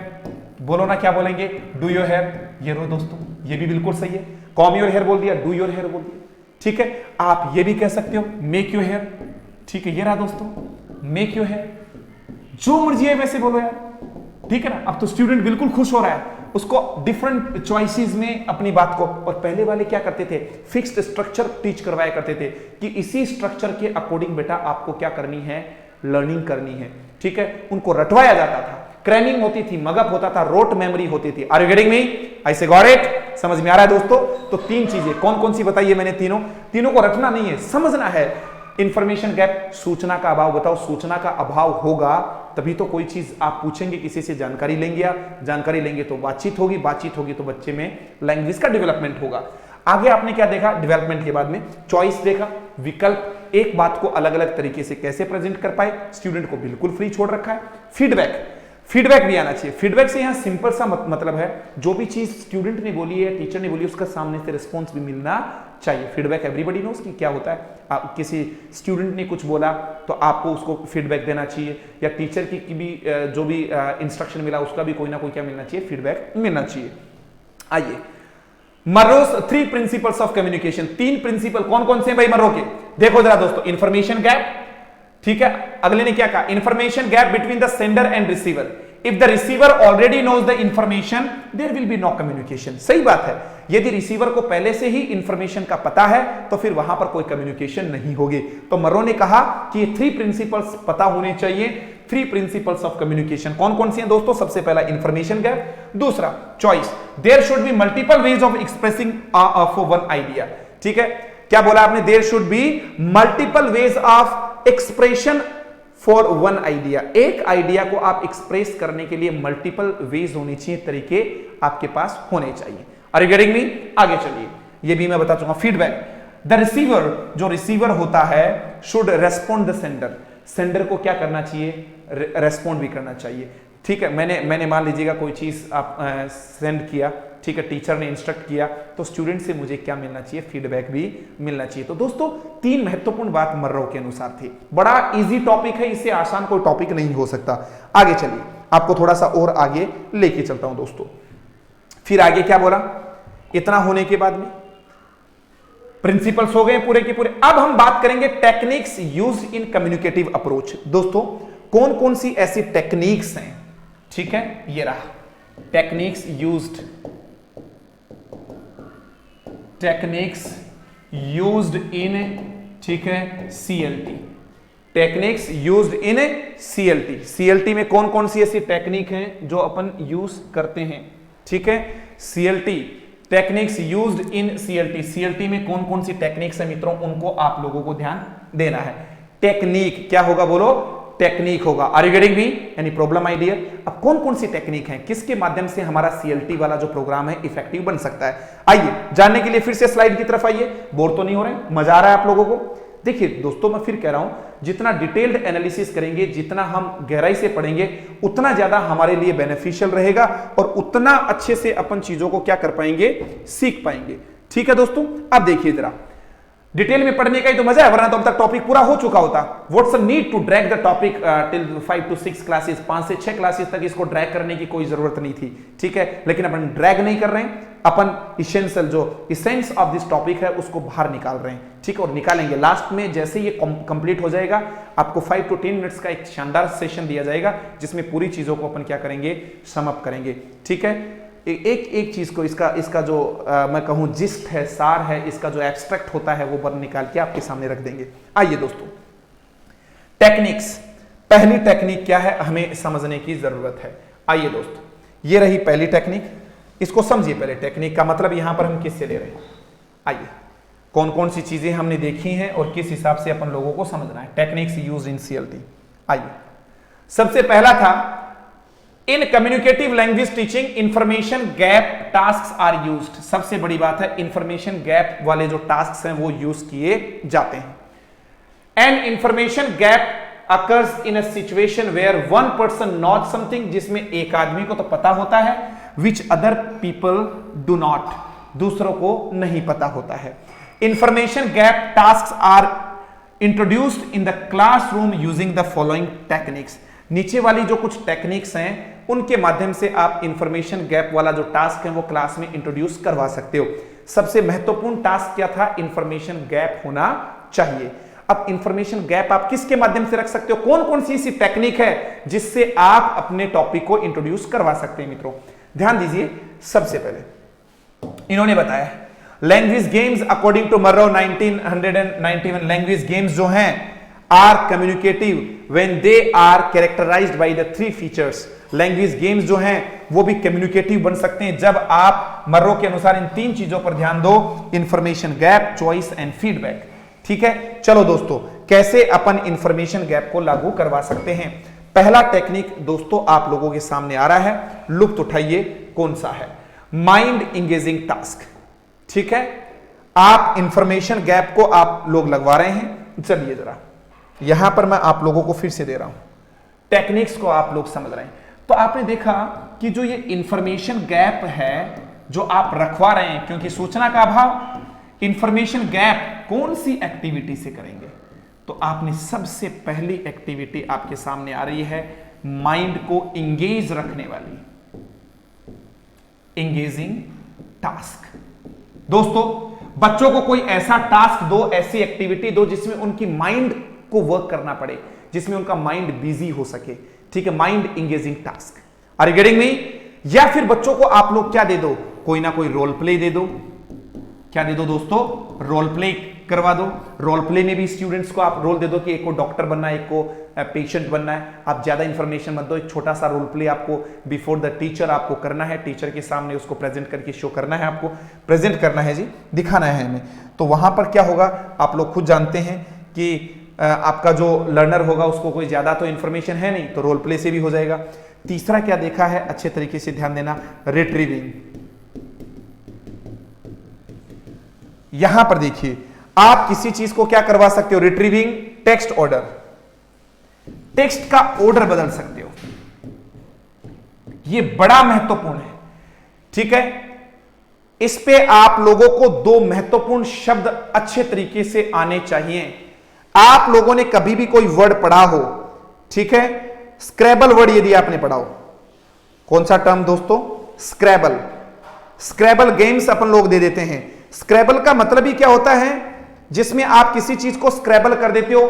बोलो ना, क्या बोलेंगे, डू योर हेयर। ये रो दोस्तों, ये भी बिल्कुल सही है। कॉम योर हेयर बोल दिया, डू योर हेयर बोल दिया, ठीक है। आप ये भी कह सकते हो मेक योर हेयर, ठीक है, ये रहा दोस्तों, मेक योर हेयर। जो मर्जी है वैसे बोलो यार, ठीक है ना। अब तो स्टूडेंट बिल्कुल खुश हो रहा है, उसको डिफरेंट चॉइसेस में अपनी बात को, और पहले वाले क्या करते थे, फिक्स्ड स्ट्रक्चर टीच करवाया करते थे कि इसी स्ट्रक्चर के अकॉर्डिंग बेटा आपको क्या करनी है, लर्निंग करनी है, ठीक है। उनको रटवाया जाता था, क्रैमिंग होती थी, मगअप होता था, रोट मेमोरी होती थी। Are you getting me? I say got it? समझ में आ रहा है दोस्तों? तो तीन चीजें कौन कौन सी बताइए मैंने, तीनों को रटना नहीं है, समझना है। इंफॉर्मेशन गैप, सूचना का अभाव। बताओ, सूचना का अभाव होगा तभी तो कोई चीज आप पूछेंगे, किसी से जानकारी लेंगे, या जानकारी लेंगे तो बातचीत होगी, बातचीत होगी तो बच्चे में लैंग्वेज का डेवलपमेंट होगा। आगे आपने क्या देखा डेवलपमेंट के बाद में, चॉइस देखा, विकल्प, एक बात को अलग अलग तरीके से कैसे प्रेजेंट कर पाए, स्टूडेंट को बिल्कुल फ्री छोड़ रखा है। फीडबैक भी आना चाहिए। फीडबैक से यहां सिंपल सा मतलब है, जो भी चीज स्टूडेंट ने बोली है, टीचर ने बोली, उसका सामने से रिस्पॉन्स भी मिलना चाहिए। फीडबैक एवरीबॉडी नोस कि क्या होता है। किसी स्टूडेंट ने कुछ बोला तो आपको उसको फीडबैक देना चाहिए, या टीचर की भी जो भी इंस्ट्रक्शन मिला उसका भी कोई ना कोई क्या मिलना चाहिए, फीडबैक मिलना चाहिए। आइए, मर्रोस 3 प्रिंसिपल्स ऑफ कम्युनिकेशन। 3 प्रिंसिपल कौन कौन से हैं भाई मर्रो के? देखो जरा दोस्तों, इंफॉर्मेशन गैप, ठीक है। अगले ने क्या कहा, information gap between the sender and receiver. If the receiver already knows the information, there will be no communication. सही बात है, यदि रिसीवर को पहले से ही इंफॉर्मेशन का पता है तो फिर वहां पर कोई कम्युनिकेशन नहीं होगी। तो मर्रो ने कहा कि ये 3 प्रिंसिपल्स पता होने चाहिए, 3 प्रिंसिपल्स ऑफ कम्युनिकेशन। कौन कौन सी हैं दोस्तों? सबसे पहला इंफॉर्मेशन गैप, दूसरा choice, there should be multiple ways of expressing for one idea. ठीक है, क्या बोला आपने? There should be multiple ways of expression for one idea. एक आइडिया को आप एक्सप्रेस करने के लिए मल्टीपल वेज होनी चाहिए, तरीके आपके पास होने चाहिए। Are you getting me? आगे चलिए, ये भी मैं बता चुका। फीडबैक, द रिसीवर, जो रिसीवर होता है, should respond the sender. Sender को क्या करना चाहिए? रेस्पॉन्ड भी करना चाहिए। ठीक है, मैंने मान लीजिएगा कोई चीज आप सेंड किया, ठीक है, टीचर ने इंस्ट्रक्ट किया, तो स्टूडेंट से मुझे क्या मिलना चाहिए? फीडबैक भी मिलना चाहिए। तो दोस्तों 3 महत्वपूर्ण बात मर्रो के अनुसार थी। बड़ा इजी टॉपिक है, इससे आसान कोई टॉपिक नहीं हो सकता। आगे चलिए, आपको थोड़ा सा और आगे लेके चलता हूं दोस्तों। फिर आगे क्या बोला? इतना होने के बाद में प्रिंसिपल्स हो गए पूरे के पूरे। अब हम बात करेंगे techniques use in communicative approach. दोस्तों कौन कौन सी ऐसी टेक्निक्स हैं? ठीक है, ये रहा टेक्निक्स यूज्ड इन, ठीक है, CLT. Techniques used in CLT. CLT में कौन कौन सी ऐसी टेक्निक हैं जो अपन यूज करते हैं? ठीक है, CLT, techniques used in CLT. CLT में कौन कौन सी टेक्निक्स है मित्रों, उनको आप लोगों को ध्यान देना है। टेक्निक क्या होगा? बोलो, टेक्निक होगा। Are you getting me? Any problem I dear? अब कौन कौन सी टेक्निक है, किसके माध्यम से हमारा सीएलटी वाला जो प्रोग्राम है इफेक्टिव बन सकता है? आइए जानने के लिए फिर से स्लाइड की तरफ आइए। बोर तो नहीं हो रहे? मजा आ रहा है आप लोगों को? देखिए दोस्तों, मैं फिर कह रहा हूं, जितना डिटेल्ड एनालिसिस करेंगे, जितना हम गहराई से पढ़ेंगे, उतना ज्यादा हमारे लिए बेनिफिशियल रहेगा और उतना अच्छे से अपन चीजों को क्या कर पाएंगे? सीख पाएंगे। ठीक है दोस्तों, अब देखिए जरा, डिटेल में पढ़ने का ही तो मजा है, वरना तो अब तक टॉपिक पूरा हो चुका होता। What's the need to drag the topic till 5 to 6 classes? 5 से 6 क्लासेस तक इसको ड्रैग करने की कोई जरूरत नहीं थी। ठीक है, लेकिन अपन ड्रैग नहीं कर रहे हैं, अपन इसेंशियल जो इसेंस ऑफ दिस टॉपिक है उसको बाहर निकाल रहे हैं। ठीक है, और निकालेंगे लास्ट में, जैसे ये कंप्लीट हो जाएगा, आपको 5 to 10 मिनट्स का एक शानदार सेशन दिया जाएगा, जिसमें पूरी चीजों को अपन क्या करेंगे? सम अप करेंगे। ठीक है, एक चीज को, इसका जो मैं कहूं जिस्ट है, सार है, इसका जो एब्स्ट्रैक्ट होता है वो बन निकाल के आपके सामने रख देंगे। आइए दोस्तों, टेक्निक्स, पहली टेक्निक क्या है हमें समझने की जरूरत है। आइए दोस्तों, ये रही पहली टेक्निक, इसको समझिए। पहले टेक्निक का मतलब यहां पर हम किससे ले रहे हैं? आइए, कौन कौन सी चीजें हमने देखी हैं और किस हिसाब से अपन लोगों को समझना है। Techniques used in CLT. आइए, सबसे पहला था, in communicative language teaching information gap tasks are used. सबसे बड़ी बात है, इंफॉर्मेशन गैप वाले जो टास्क्स हैं वो यूज किए जाते हैं। An information gap occurs in a situation where one person not something, जिसमें एक आदमी को तो पता होता है, which other people do not, दूसरों को नहीं पता होता है। Information gap tasks are introduced in the classroom using the following techniques. नीचे वाली जो कुछ टेक्निक्स हैं उनके माध्यम से आप इंफॉर्मेशन गैप वाला जो टास्क है वो क्लास में इंट्रोड्यूस करवा सकते हो। सबसे महत्वपूर्ण टास्क क्या था? इंफॉर्मेशन गैप होना चाहिए। अब इंफॉर्मेशन गैप आप किसके माध्यम से रख सकते हो? कौन कौन सी ऐसी टेक्निक है जिससे आप अपने टॉपिक को इंट्रोड्यूस करवा सकते हैं मित्रों? ध्यान दीजिए, सबसे पहले इन्होंने बताया language games according to Morrow 1991, language games जो हैं are communicative when they are characterized by the 3 features. Language games जो हैं वो भी कम्युनिकेटिव बन सकते हैं जब आप मर्रो के अनुसार इन 3 चीजों पर ध्यान दो, information gap, choice and feedback. ठीक है, चलो दोस्तों, कैसे अपन इंफॉर्मेशन गैप को लागू करवा सकते हैं। पहला टेक्निक दोस्तों आप लोगों के सामने आ रहा है, लुत्फ उठाइए, कौन सा है? Mind engaging task. ठीक है, आप इंफॉर्मेशन गैप को आप लोग लगवा रहे हैं। चलिए जरा यहां पर मैं आप लोगों को फिर से दे रहा हूं, टेक्निक्स को आप लोग समझ रहे हैं। तो आपने देखा कि जो ये इंफॉर्मेशन गैप है जो आप रखवा रहे हैं, क्योंकि सूचना का अभाव, इंफॉर्मेशन गैप कौन सी एक्टिविटी से करेंगे? तो आपने सबसे पहली एक्टिविटी आपके सामने आ रही है माइंड को इंगेज रखने वाली, इंगेजिंग टास्क। दोस्तों बच्चों को कोई ऐसा टास्क दो, ऐसी एक्टिविटी दो जिसमें उनकी माइंड को वर्क करना पड़े, जिसमें उनका माइंड बिजी हो सके। ठीक है, mind engaging task. Are you getting me? या फिर बच्चों को आप लोग क्या दे दो, कोई ना कोई रोल प्ले दे दो। क्या दे दो दोस्तों? रोल प्ले करवा दो। रोल प्ले में भी स्टूडेंट्स को आप रोल दे दो कि एक को डॉक्टर बनना है, एक को पेशेंट बनना है। आप ज्यादा इंफॉर्मेशन मत दो, एक छोटा सा रोल प्ले आपको बिफोर द टीचर आपको करना है, टीचर के सामने उसको प्रेजेंट करके शो करना है, आपको प्रेजेंट करना है जी, दिखाना है हमें। तो वहां पर क्या होगा, आप लोग खुद जानते हैं कि आपका जो लर्नर होगा उसको कोई ज्यादा तो इंफॉर्मेशन है नहीं, तो रोल प्ले से भी हो जाएगा। तीसरा क्या देखा है, अच्छे तरीके से ध्यान देना, रिट्रीविंग। यहां पर देखिए आप किसी चीज को क्या करवा सकते हो, रिट्रीविंग टेक्स्ट ऑर्डर, टेक्स्ट का ऑर्डर बदल सकते हो, यह बड़ा महत्वपूर्ण है। ठीक है, इस पे आप लोगों को 2 महत्वपूर्ण शब्द अच्छे तरीके से आने चाहिए। आप लोगों ने कभी भी कोई वर्ड पढ़ा हो, ठीक है, स्क्रैबल वर्ड यदि आपने पढ़ा हो, कौन सा टर्म दोस्तों? स्क्रैबल। स्क्रैबल गेम्स अपन लोग दे देते हैं। स्क्रैबल का मतलब ही क्या होता है, जिसमें आप किसी चीज को स्क्रैबल कर देते हो,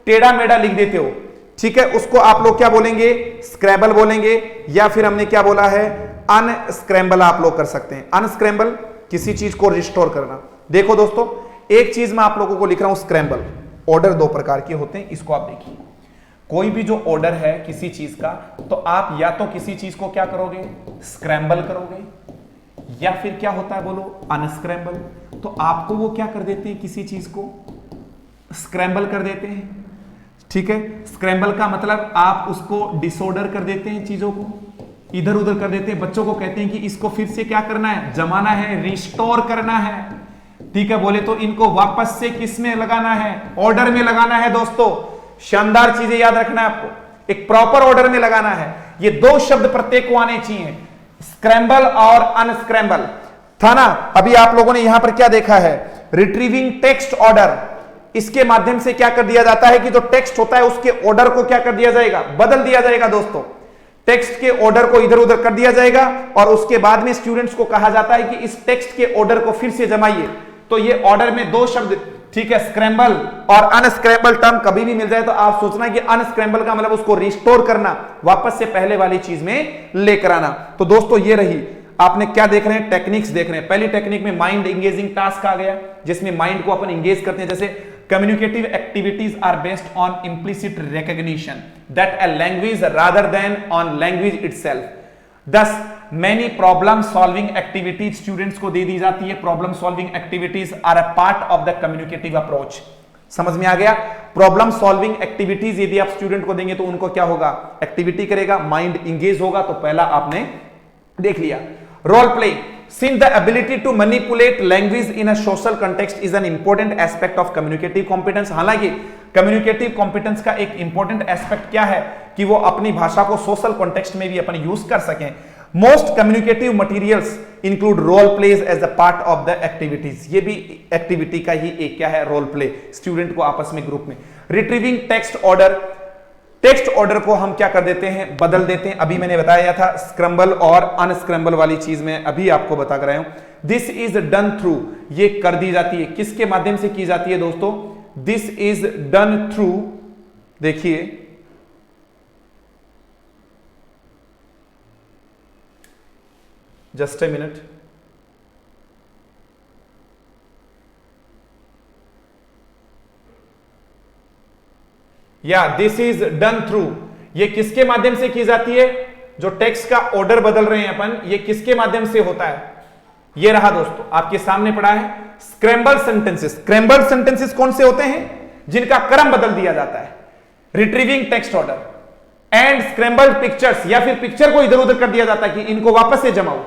टेढ़ा मेढ़ा लिख देते हो। ठीक है, उसको आप लोग क्या बोलेंगे? स्क्रैबल बोलेंगे, या फिर हमने क्या बोला है, अनस्क्रैम्बल आप लोग कर सकते हैं। अनस्क्रैम्बल किसी चीज को रिस्टोर करना। देखो दोस्तों, एक चीज मैं आप लोगों को लिख रहा हूं, स्क्रैम्बल। ऑर्डर 2 प्रकार के होते हैं, इसको आप देखिए। कोई भी जो ऑर्डर है किसी चीज का, तो आप या तो किसी चीज को क्या करोगे, स्क्रैम्बल करोगे, या फिर क्या होता है बोलो, अनस्क्रैम्बल। तो आपको वो क्या कर देते हैं, किसी चीज को स्क्रैम्बल कर देते हैं। ठीक है, स्क्रैम्बल का मतलब आप उसको डिसऑर्डर कर देते हैं, चीजों को इधर उधर कर देते हैं। बच्चों को कहते हैं कि इसको फिर से क्या करना है, जमाना है, रिस्टोर करना है। ठीक है, बोले तो इनको वापस से किस में लगाना है, ऑर्डर में लगाना है। दोस्तों शानदार चीजें याद रखना है आपको, एक प्रॉपर ऑर्डर में लगाना है। ये 2 शब्द प्रत्येक को आने चाहिए, स्क्रैम्बल और अनस्क्रैम्बल, था ना? अभी आप लोगों ने यहां पर क्या देखा है, रिट्रीविंग टेक्स्ट ऑर्डर। इसके माध्यम से क्या कर दिया जाता है कि जो टेक्स्ट होता है उसके ऑर्डर को क्या कर दिया जाएगा, बदल दिया जाएगा। दोस्तों टेक्स्ट के ऑर्डर को इधर उधर कर दिया जाएगा, और उसके बाद में स्टूडेंट्स को कहा जाता है कि इस टेक्स्ट के ऑर्डर को फिर से जमाइए। तो ये ऑर्डर में 2 शब्द, ठीक है, स्क्रैम्बल और अनस्क्रैम्बल टर्म कभी भी मिल जाए तो आप सोचना कि अनस्क्रैम्बल का मतलब उसको रिस्टोर करना, वापस से पहले वाली चीज में लेकर आना। तो दोस्तों ये रही, आपने क्या देख रहे हैं, टेक्निक्स देख रहे हैं। पहली टेक्निक में माइंड इंगेजिंग टास्क आ गया, जिसमें माइंड को अपन इंगेज करते हैं। जैसे communicative activities are based on implicit recognition that a language rather than on language itself. Thus, many problem solving activities students को दे दी जाती है। Problem solving activities are a part of the communicative approach. समझ में आ गया? प्रॉब्लम सॉल्विंग एक्टिविटीज यदि आप स्टूडेंट को देंगे तो उनको क्या होगा, एक्टिविटी करेगा, माइंड इंगेज होगा। तो पहला आपने देख लिया। Role play, since the ability to manipulate language in a social context is an important aspect of communicative competence। हालांकि कम्युनिकेटिव कॉम्पिटेंस का एक इंपॉर्टेंट एस्पेक्ट क्या है कि वो अपनी भाषा को सोशल कॉन्टेक्स्ट में भी अपन यूज कर सकें। Most communicative materials include role plays as a part of the activities. ये भी एक्टिविटी का ही एक क्या है, रोल प्ले, स्टूडेंट को आपस में ग्रुप में। Retrieving text order, text order को हम क्या कर देते हैं, बदल देते हैं। अभी मैंने बताया था स्क्रैम्बल और अनस्क्रैम्बल वाली चीज में अभी आपको बता कर रहा हूं। दिस इज डन थ्रू, ये कर दी जाती है, किसके माध्यम से की जाती है दोस्तों, दिस इज डन थ्रू, देखिए जस्ट ए मिनट। या दिस इज डन थ्रू, ये किसके माध्यम से की जाती है? जो टेक्स्ट का ऑर्डर बदल रहे हैं अपन, ये किसके माध्यम से होता है? ये रहा दोस्तों, आपके सामने पड़ा है स्क्रैम्बल सेंटेंसेस। स्क्रैम्बल सेंटेंसेस कौन से होते हैं? जिनका क्रम बदल दिया जाता है। Retrieving text order and scramble pictures, या फिर पिक्चर को इधर उधर कर दिया जाता है कि इनको वापस से जमाओ।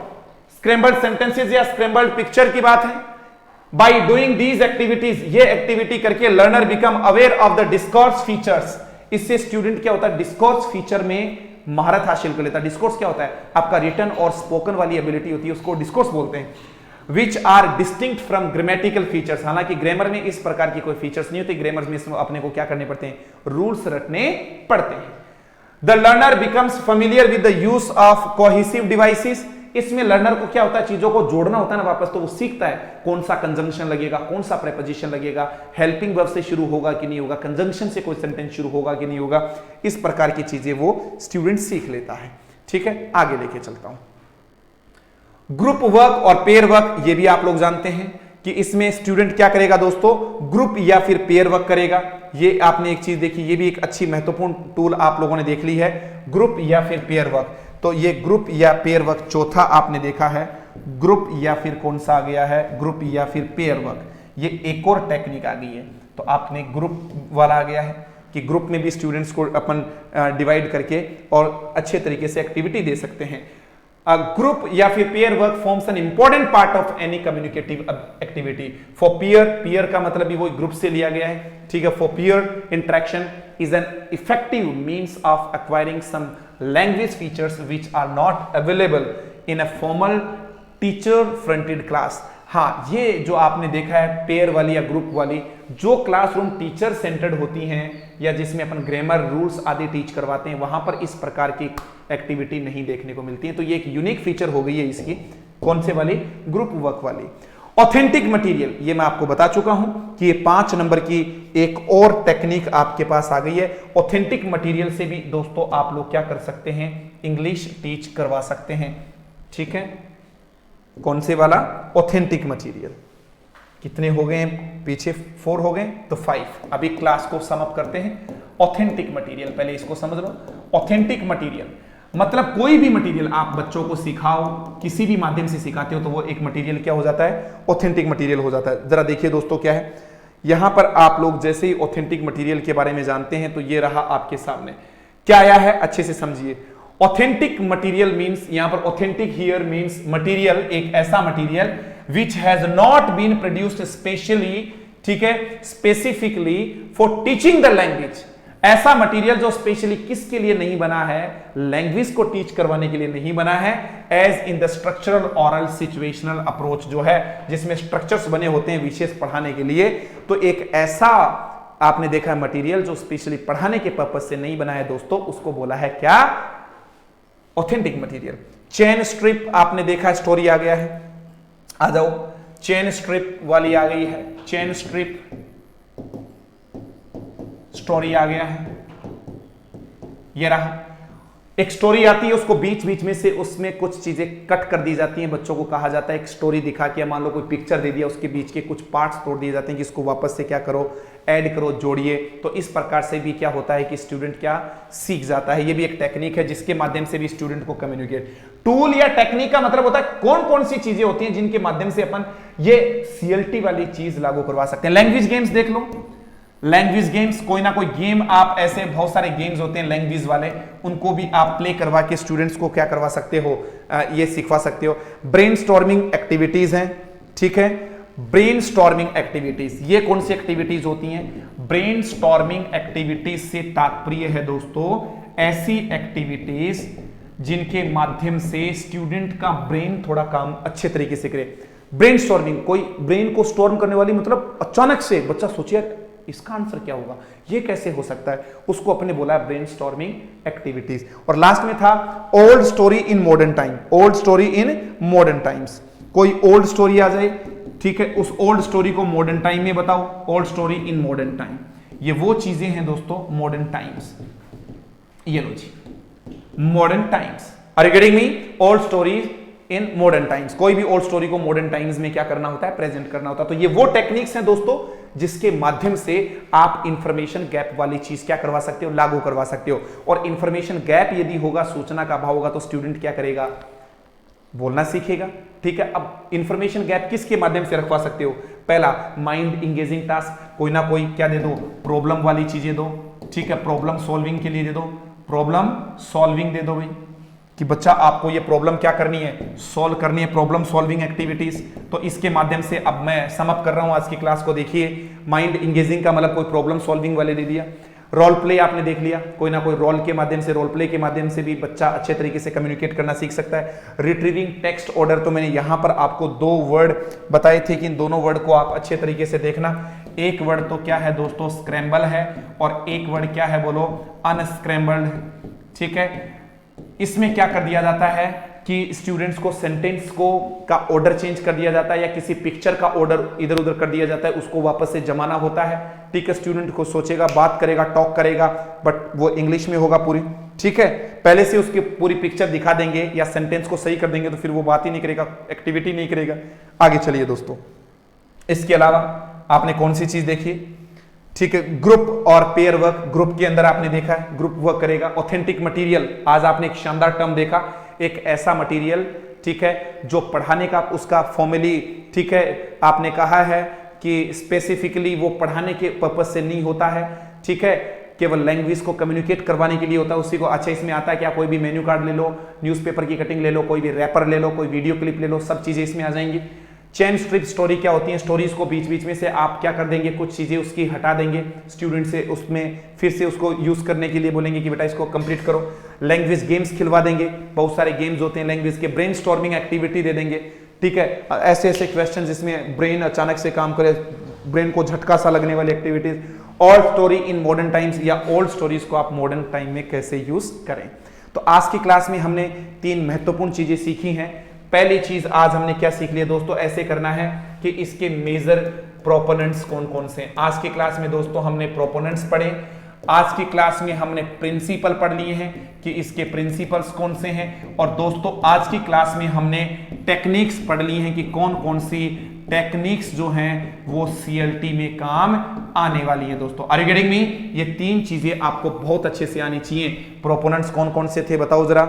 स्क्रैम्बल सेंटेंसेस या स्क्रैम्बल पिक्चर की बात है। बाई डूइंग दीज एक्टिविटीज, ये एक्टिविटी करके learner become aware of the discourse features. इससे स्टूडेंट क्या होता है? डिस्कोर्स फीचर में महारत हासिल कर लेता है। डिस्कोर्स क्या होता है? आपका रिटन और स्पोकन वाली एबिलिटी होती है, उसको डिस्कोर्स बोलते हैं। Which are distinct from grammatical features, हालांकि ग्रामर में इस प्रकार की कोई फीचर्स नहीं होती। ग्रामर में अपने को क्या करने पड़ते हैं? रूल्स रटने पड़ते हैं। The learner becomes familiar with the use of cohesive devices, इसमें लर्नर को क्या होता है? चीजों को जोड़ना होता है ना वापस, तो वो सीखता है कौन सा कंजंक्शन लगेगा, कौन सा प्रेपोजिशन लगेगा, हेल्पिंग वर्ब से शुरू होगा कि नहीं होगा, कंजंक्शन से कोई सेंटेंस शुरू होगा कि नहीं होगा। इस प्रकार की चीजें वो स्टूडेंट सीख लेता है। ठीक है, आगे लेके चलता हूं। ग्रुप वर्क और पेयर वर्क, ये भी आप लोग जानते हैं कि इसमें स्टूडेंट क्या करेगा दोस्तों? ग्रुप या फिर पेयर वर्क करेगा। ये आपने एक चीज देखी, ये भी एक अच्छी महत्वपूर्ण टूल आप लोगों ने देख ली है, ग्रुप या फिर पेयर वर्क। तो ये ग्रुप या पेयर वर्क चौथा आपने देखा है, ग्रुप या फिर कौन सा आ गया है? ग्रुप या फिर पेयर वर्क। ये एक और टेक्निक आ गई है। तो आपने ग्रुप वाला आ गया है कि ग्रुप में भी स्टूडेंट्स को अपन डिवाइड करके और अच्छे तरीके से एक्टिविटी दे सकते हैं। ग्रुप या फिर pair work forms an important part of any communicative activity. For pair, pair का मतलब भी वो ग्रुप से लिया गया है। ठीक है, for pair interaction is an effective means of acquiring some language features which are not available in a formal teacher fronted class. हाँ, ये जो आपने देखा है पेयर वाली या ग्रुप वाली, जो क्लासरूम टीचर सेंटर्ड होती हैं या जिसमें अपन ग्रामर रूल्स आदि टीच करवाते हैं, वहां पर इस प्रकार की एक्टिविटी नहीं देखने को मिलती है। तो ये एक यूनिक फीचर हो गई है इसकी। कौन से वाली? ग्रुप वर्क वाली। ऑथेंटिक मटेरियल, ये मैं आपको बता चुका हूं कि ये 5 नंबर की एक और टेक्निक आपके पास आ गई है। ऑथेंटिक मटेरियल से भी दोस्तों आप लोग क्या कर सकते हैं? इंग्लिश टीच करवा सकते हैं। ठीक है, कौन से वाला? Authentic material. कितने हो गए हैं? पीछे 4 हो गए, तो 5। अभी क्लास को सम अप करते हैं। ऑथेंटिक मटेरियल, पहले इसको समझ लो। ऑथेंटिक मटेरियल मतलब कोई भी मटेरियल आप बच्चों को सिखाओ, किसी भी माध्यम से सिखाते हो, तो वो एक मटेरियल क्या हो जाता है? ऑथेंटिक मटेरियल हो जाता है। जरा देखिए दोस्तों क्या है यहां पर। आप लोग जैसे ही ऑथेंटिक मटेरियल के बारे में जानते हैं, तो ये रहा आपके सामने क्या आया है, अच्छे से समझिए। ऑथेंटिक मटेरियल मींस, यहां पर ऑथेंटिक हियर मींस मटेरियल, एक ऐसा material which has not been produced specially, ठीक है, specifically for teaching the language. ऐसा मटेरियल जो स्पेशली किसके लिए नहीं बना है? लैंग्वेज को टीच करवाने के लिए नहीं बना है। As in the structural oral situational approach, जो है जिसमें स्ट्रक्चर्स बने होते हैं विशेष पढ़ाने के लिए, तो एक ऐसा आपने देखा है मटेरियल जो स्पेशली पढ़ाने के पर्पज से नहीं बना है दोस्तों, उसको बोला है क्या? Authentic material. चेन स्ट्रिप आपने देखा, स्टोरी आ गया है, आ जाओ। चेन स्ट्रिप वाली आ गई है, चेन स्ट्रिप स्टोरी आ गया है। ये रहा, एक स्टोरी आती है, उसको बीच बीच में से उसमें कुछ चीजें कट कर दी जाती हैं। बच्चों को कहा जाता है एक स्टोरी दिखा के, मान लो कोई पिक्चर दे दिया, उसके बीच के कुछ पार्ट्स तोड़ दिए जाते हैं कि इसको वापस से क्या करो, ऐड करो, जोड़िए। तो इस प्रकार से भी क्या होता है कि स्टूडेंट क्या सीख जाता है। ये भी एक टेक्निक है जिसके माध्यम से भी स्टूडेंट को कम्युनिकेट। टूल या टेक्निक का मतलब होता है कौन कौन सी चीजें होती हैं जिनके माध्यम से अपन ये CLT वाली चीज लागू करवा सकते हैं। लैंग्वेज गेम्स देख लो, लैंग्वेज गेम्स, कोई ना कोई गेम आप, ऐसे बहुत सारे गेम्स होते हैं लैंग्वेज वाले, उनको भी आप प्ले करवा के स्टूडेंट्स को क्या करवा सकते हो, ये सिखवा सकते हो। ब्रेनस्टॉर्मिंग एक्टिविटीज हैं, ठीक है, ब्रेनस्टॉर्मिंग एक्टिविटीज, ये कौन सी एक्टिविटीज होती हैं? ब्रेनस्टॉर्मिंग एक्टिविटीज से तात्पर्य है दोस्तों ऐसी एक्टिविटीज जिनके माध्यम से स्टूडेंट का ब्रेन थोड़ा काम अच्छे तरीके से करे। ब्रेनस्टॉर्मिंग, कोई ब्रेन को स्टॉर्म करने वाली, मतलब अचानक से बच्चा सोचे इसका आंसर क्या होगा, ये कैसे हो सकता है, उसको अपने बोला है ब्रेनस्टॉर्मिंग एक्टिविटीज। और लास्ट में था old story in modern time, old story in modern times. कोई ओल्ड स्टोरी आ जाए, ठीक है, उस ओल्ड स्टोरी को मॉडर्न टाइम में बताओ, old story in modern time. ये वो चीजें हैं दोस्तों मॉडर्न टाइम्स। ये लो जी, modern times. Are you getting me? Old stories in modern times. कोई भी ओल्ड स्टोरी को मॉडर्न टाइम्स में क्या करना होता है, प्रेजेंट करना होता है। तो ये वो टेक्निक्स हैं दोस्तों जिसके माध्यम से आप इंफॉर्मेशन गैप वाली चीज क्या करवा सकते हो, लागू करवा सकते हो। और इंफॉर्मेशन गैप यदि होगा, सूचना का अभाव होगा, तो स्टूडेंट क्या करेगा, बोलना सीखेगा। ठीक है, अब इंफॉर्मेशन गैप किसके माध्यम से रखवा सकते हो, पहला माइंड इंगेजिंग टास्क, कोई ना कोई क्या दे दो, प्रॉब्लम वाली चीजें दो। ठीक है, प्रॉब्लम सॉल्विंग के लिए दे दो, प्रॉब्लम सॉल्विंग दे दो भाई, कि बच्चा आपको ये प्रॉब्लम क्या करनी है, सॉल्व करनी है, प्रॉब्लम सॉल्विंग एक्टिविटीज। तो इसके माध्यम से अब मैं सम अप कर रहा हूं आज की क्लास को। देखिए, माइंड इंगेजिंग का मतलब कोई प्रॉब्लम सॉल्विंग वाले दे दिया। रोल प्ले आपने देख लिया, कोई ना कोई रोल के माध्यम से, रोल प्ले के माध्यम से भी बच्चा अच्छे तरीके से कम्युनिकेट करना सीख सकता है। रिट्रीविंग टेक्स्ट ऑर्डर, तो मैंने यहां पर आपको 2 वर्ड बताए थे कि इन दोनों वर्ड को आप अच्छे तरीके से देखना। एक वर्ड तो क्या है दोस्तों, स्क्रैम्बल है, और एक वर्ड क्या है बोलो, अनस्क्रैम्बल्ड। ठीक है, इसमें क्या कर दिया जाता है कि स्टूडेंट्स को सेंटेंस को का ऑर्डर चेंज कर दिया जाता है, या किसी पिक्चर का ऑर्डर इधर उधर कर दिया जाता है, उसको वापस से जमाना होता है। ठीक है, स्टूडेंट को सोचेगा, बात करेगा, टॉक करेगा, बट वो इंग्लिश में होगा पूरी। ठीक है, पहले से उसकी पूरी पिक्चर दिखा देंगे या सेंटेंस को सही कर देंगे तो फिर वो बात ही नहीं करेगा, एक्टिविटी नहीं करेगा। आगे चलिए दोस्तों, इसके अलावा आपने कौन सी चीज देखी, ठीक है, ग्रुप और पेयर वर्क। ग्रुप के अंदर आपने देखा है ग्रुप वर्क करेगा। ऑथेंटिक मटेरियल, आज आपने एक शानदार टर्म देखा, एक ऐसा मटेरियल, ठीक है, जो पढ़ाने का उसका फॉर्मली, ठीक है, आपने कहा है कि स्पेसिफिकली वो पढ़ाने के पर्पज से नहीं होता है। ठीक है, केवल लैंग्वेज को कम्युनिकेट करवाने के लिए होता है उसी को। अच्छा, इसमें आता है क्या, कोई भी मेन्यू कार्ड ले लो, न्यूज़पेपर की कटिंग ले लो, कोई भी रैपर ले लो, कोई वीडियो क्लिप ले लो, सब चीजें इसमें आ जाएंगी। चेन स्ट्रिप स्टोरी क्या होती है, स्टोरीज को बीच बीच में से आप क्या कर देंगे, कुछ चीजें उसकी हटा देंगे, स्टूडेंट से उसमें फिर से उसको यूज करने के लिए बोलेंगे कि बेटा इसको कंप्लीट करो। लैंग्वेज गेम्स खिलवा देंगे, बहुत सारे गेम्स होते हैं लैंग्वेज के। ब्रेनस्टॉर्मिंग एक्टिविटी दे देंगे। ठीक है, ऐसे ऐसे क्वेश्चन जिसमें ब्रेन अचानक से काम करे, ब्रेन को झटका सा लगने वाली activities. Old story in modern times, या ओल्ड स्टोरीज को आप मॉडर्न टाइम में कैसे यूज करें। तो आज की क्लास में हमने 3 महत्वपूर्ण चीजें सीखी हैं। पहली चीज आज हमने क्या सीख लिया दोस्तों, ऐसे करना है कि इसके मेजर प्रोपोनेंट्स कौन कौन से हैं। आज की क्लास में दोस्तों हमने प्रोपोनेंट्स पढ़े। आज की क्लास में हमने प्रिंसिपल पढ़ लिए हैं कि इसके प्रिंसिपल्स कौन से हैं। और दोस्तों आज की क्लास में हमने टेक्निक्स पढ़ ली हैं कि कौन कौन सी टेक्निक्स जो हैं वो सीएलटी में काम आने वाली है दोस्तों। Are you getting me? ये 3 चीजें आपको बहुत अच्छे से आनी चाहिए। प्रोपोनेंट्स कौन कौन से थे बताओ जरा,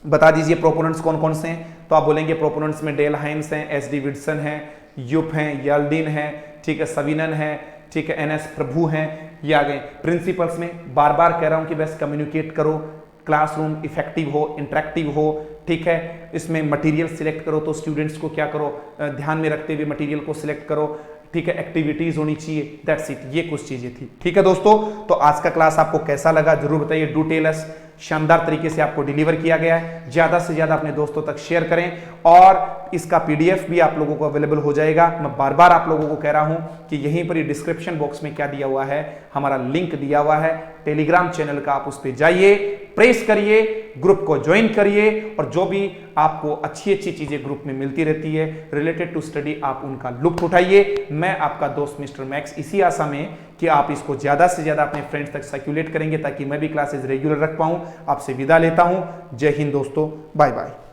बता दीजिए प्रोपोनेंट्स कौन कौन से हैं। तो आप बोलेंगे प्रोपोनेंट्स में डेल हाइम्स हैं, एस.डी. विल्सन हैं, यूप हैं, याल्डिन हैं, ठीक है, सविनन है, ठीक है, एन.एस. प्रभु हैं, ये आ गए। प्रिंसिपल्स में बार बार कह रहा हूं कि बस कम्युनिकेट करो, क्लासरूम इफेक्टिव हो, इंटरेक्टिव हो। ठीक है, इसमें मटेरियल सिलेक्ट करो तो स्टूडेंट्स को क्या करो, ध्यान में रखते हुए मटेरियल को सिलेक्ट करो। ठीक है, एक्टिविटीज होनी चाहिए, दैट्स इट, ये कुछ चीजें थी। ठीक है दोस्तों, तो आज का क्लास आपको कैसा लगा जरूर बताइए। Do tell us. शानदार तरीके से आपको डिलीवर किया गया है। ज्यादा से ज्यादा अपने दोस्तों तक शेयर करें, और इसका पीडीएफ भी आप लोगों को अवेलेबल हो जाएगा। मैं बार बार आप लोगों को कह रहा हूं कि यहीं पर डिस्क्रिप्शन बॉक्स में क्या दिया हुआ है, हमारा लिंक दिया हुआ है टेलीग्राम चैनल का। आप उस पर जाइए, प्रेस करिए, ग्रुप को ज्वाइन करिए, और जो भी आपको अच्छी अच्छी चीजें ग्रुप में मिलती रहती है रिलेटेड टू स्टडी, आप उनका लुत्फ उठाइए। मैं आपका दोस्त मिस्टर मैक्स, इसी आशा में कि आप इसको ज्यादा से ज्यादा अपने फ्रेंड्स तक सर्कुलेट करेंगे ताकि मैं भी क्लासेस रेगुलर रख पाऊं। आपसे विदा लेता हूं। जय हिंद दोस्तों, बाय बाय।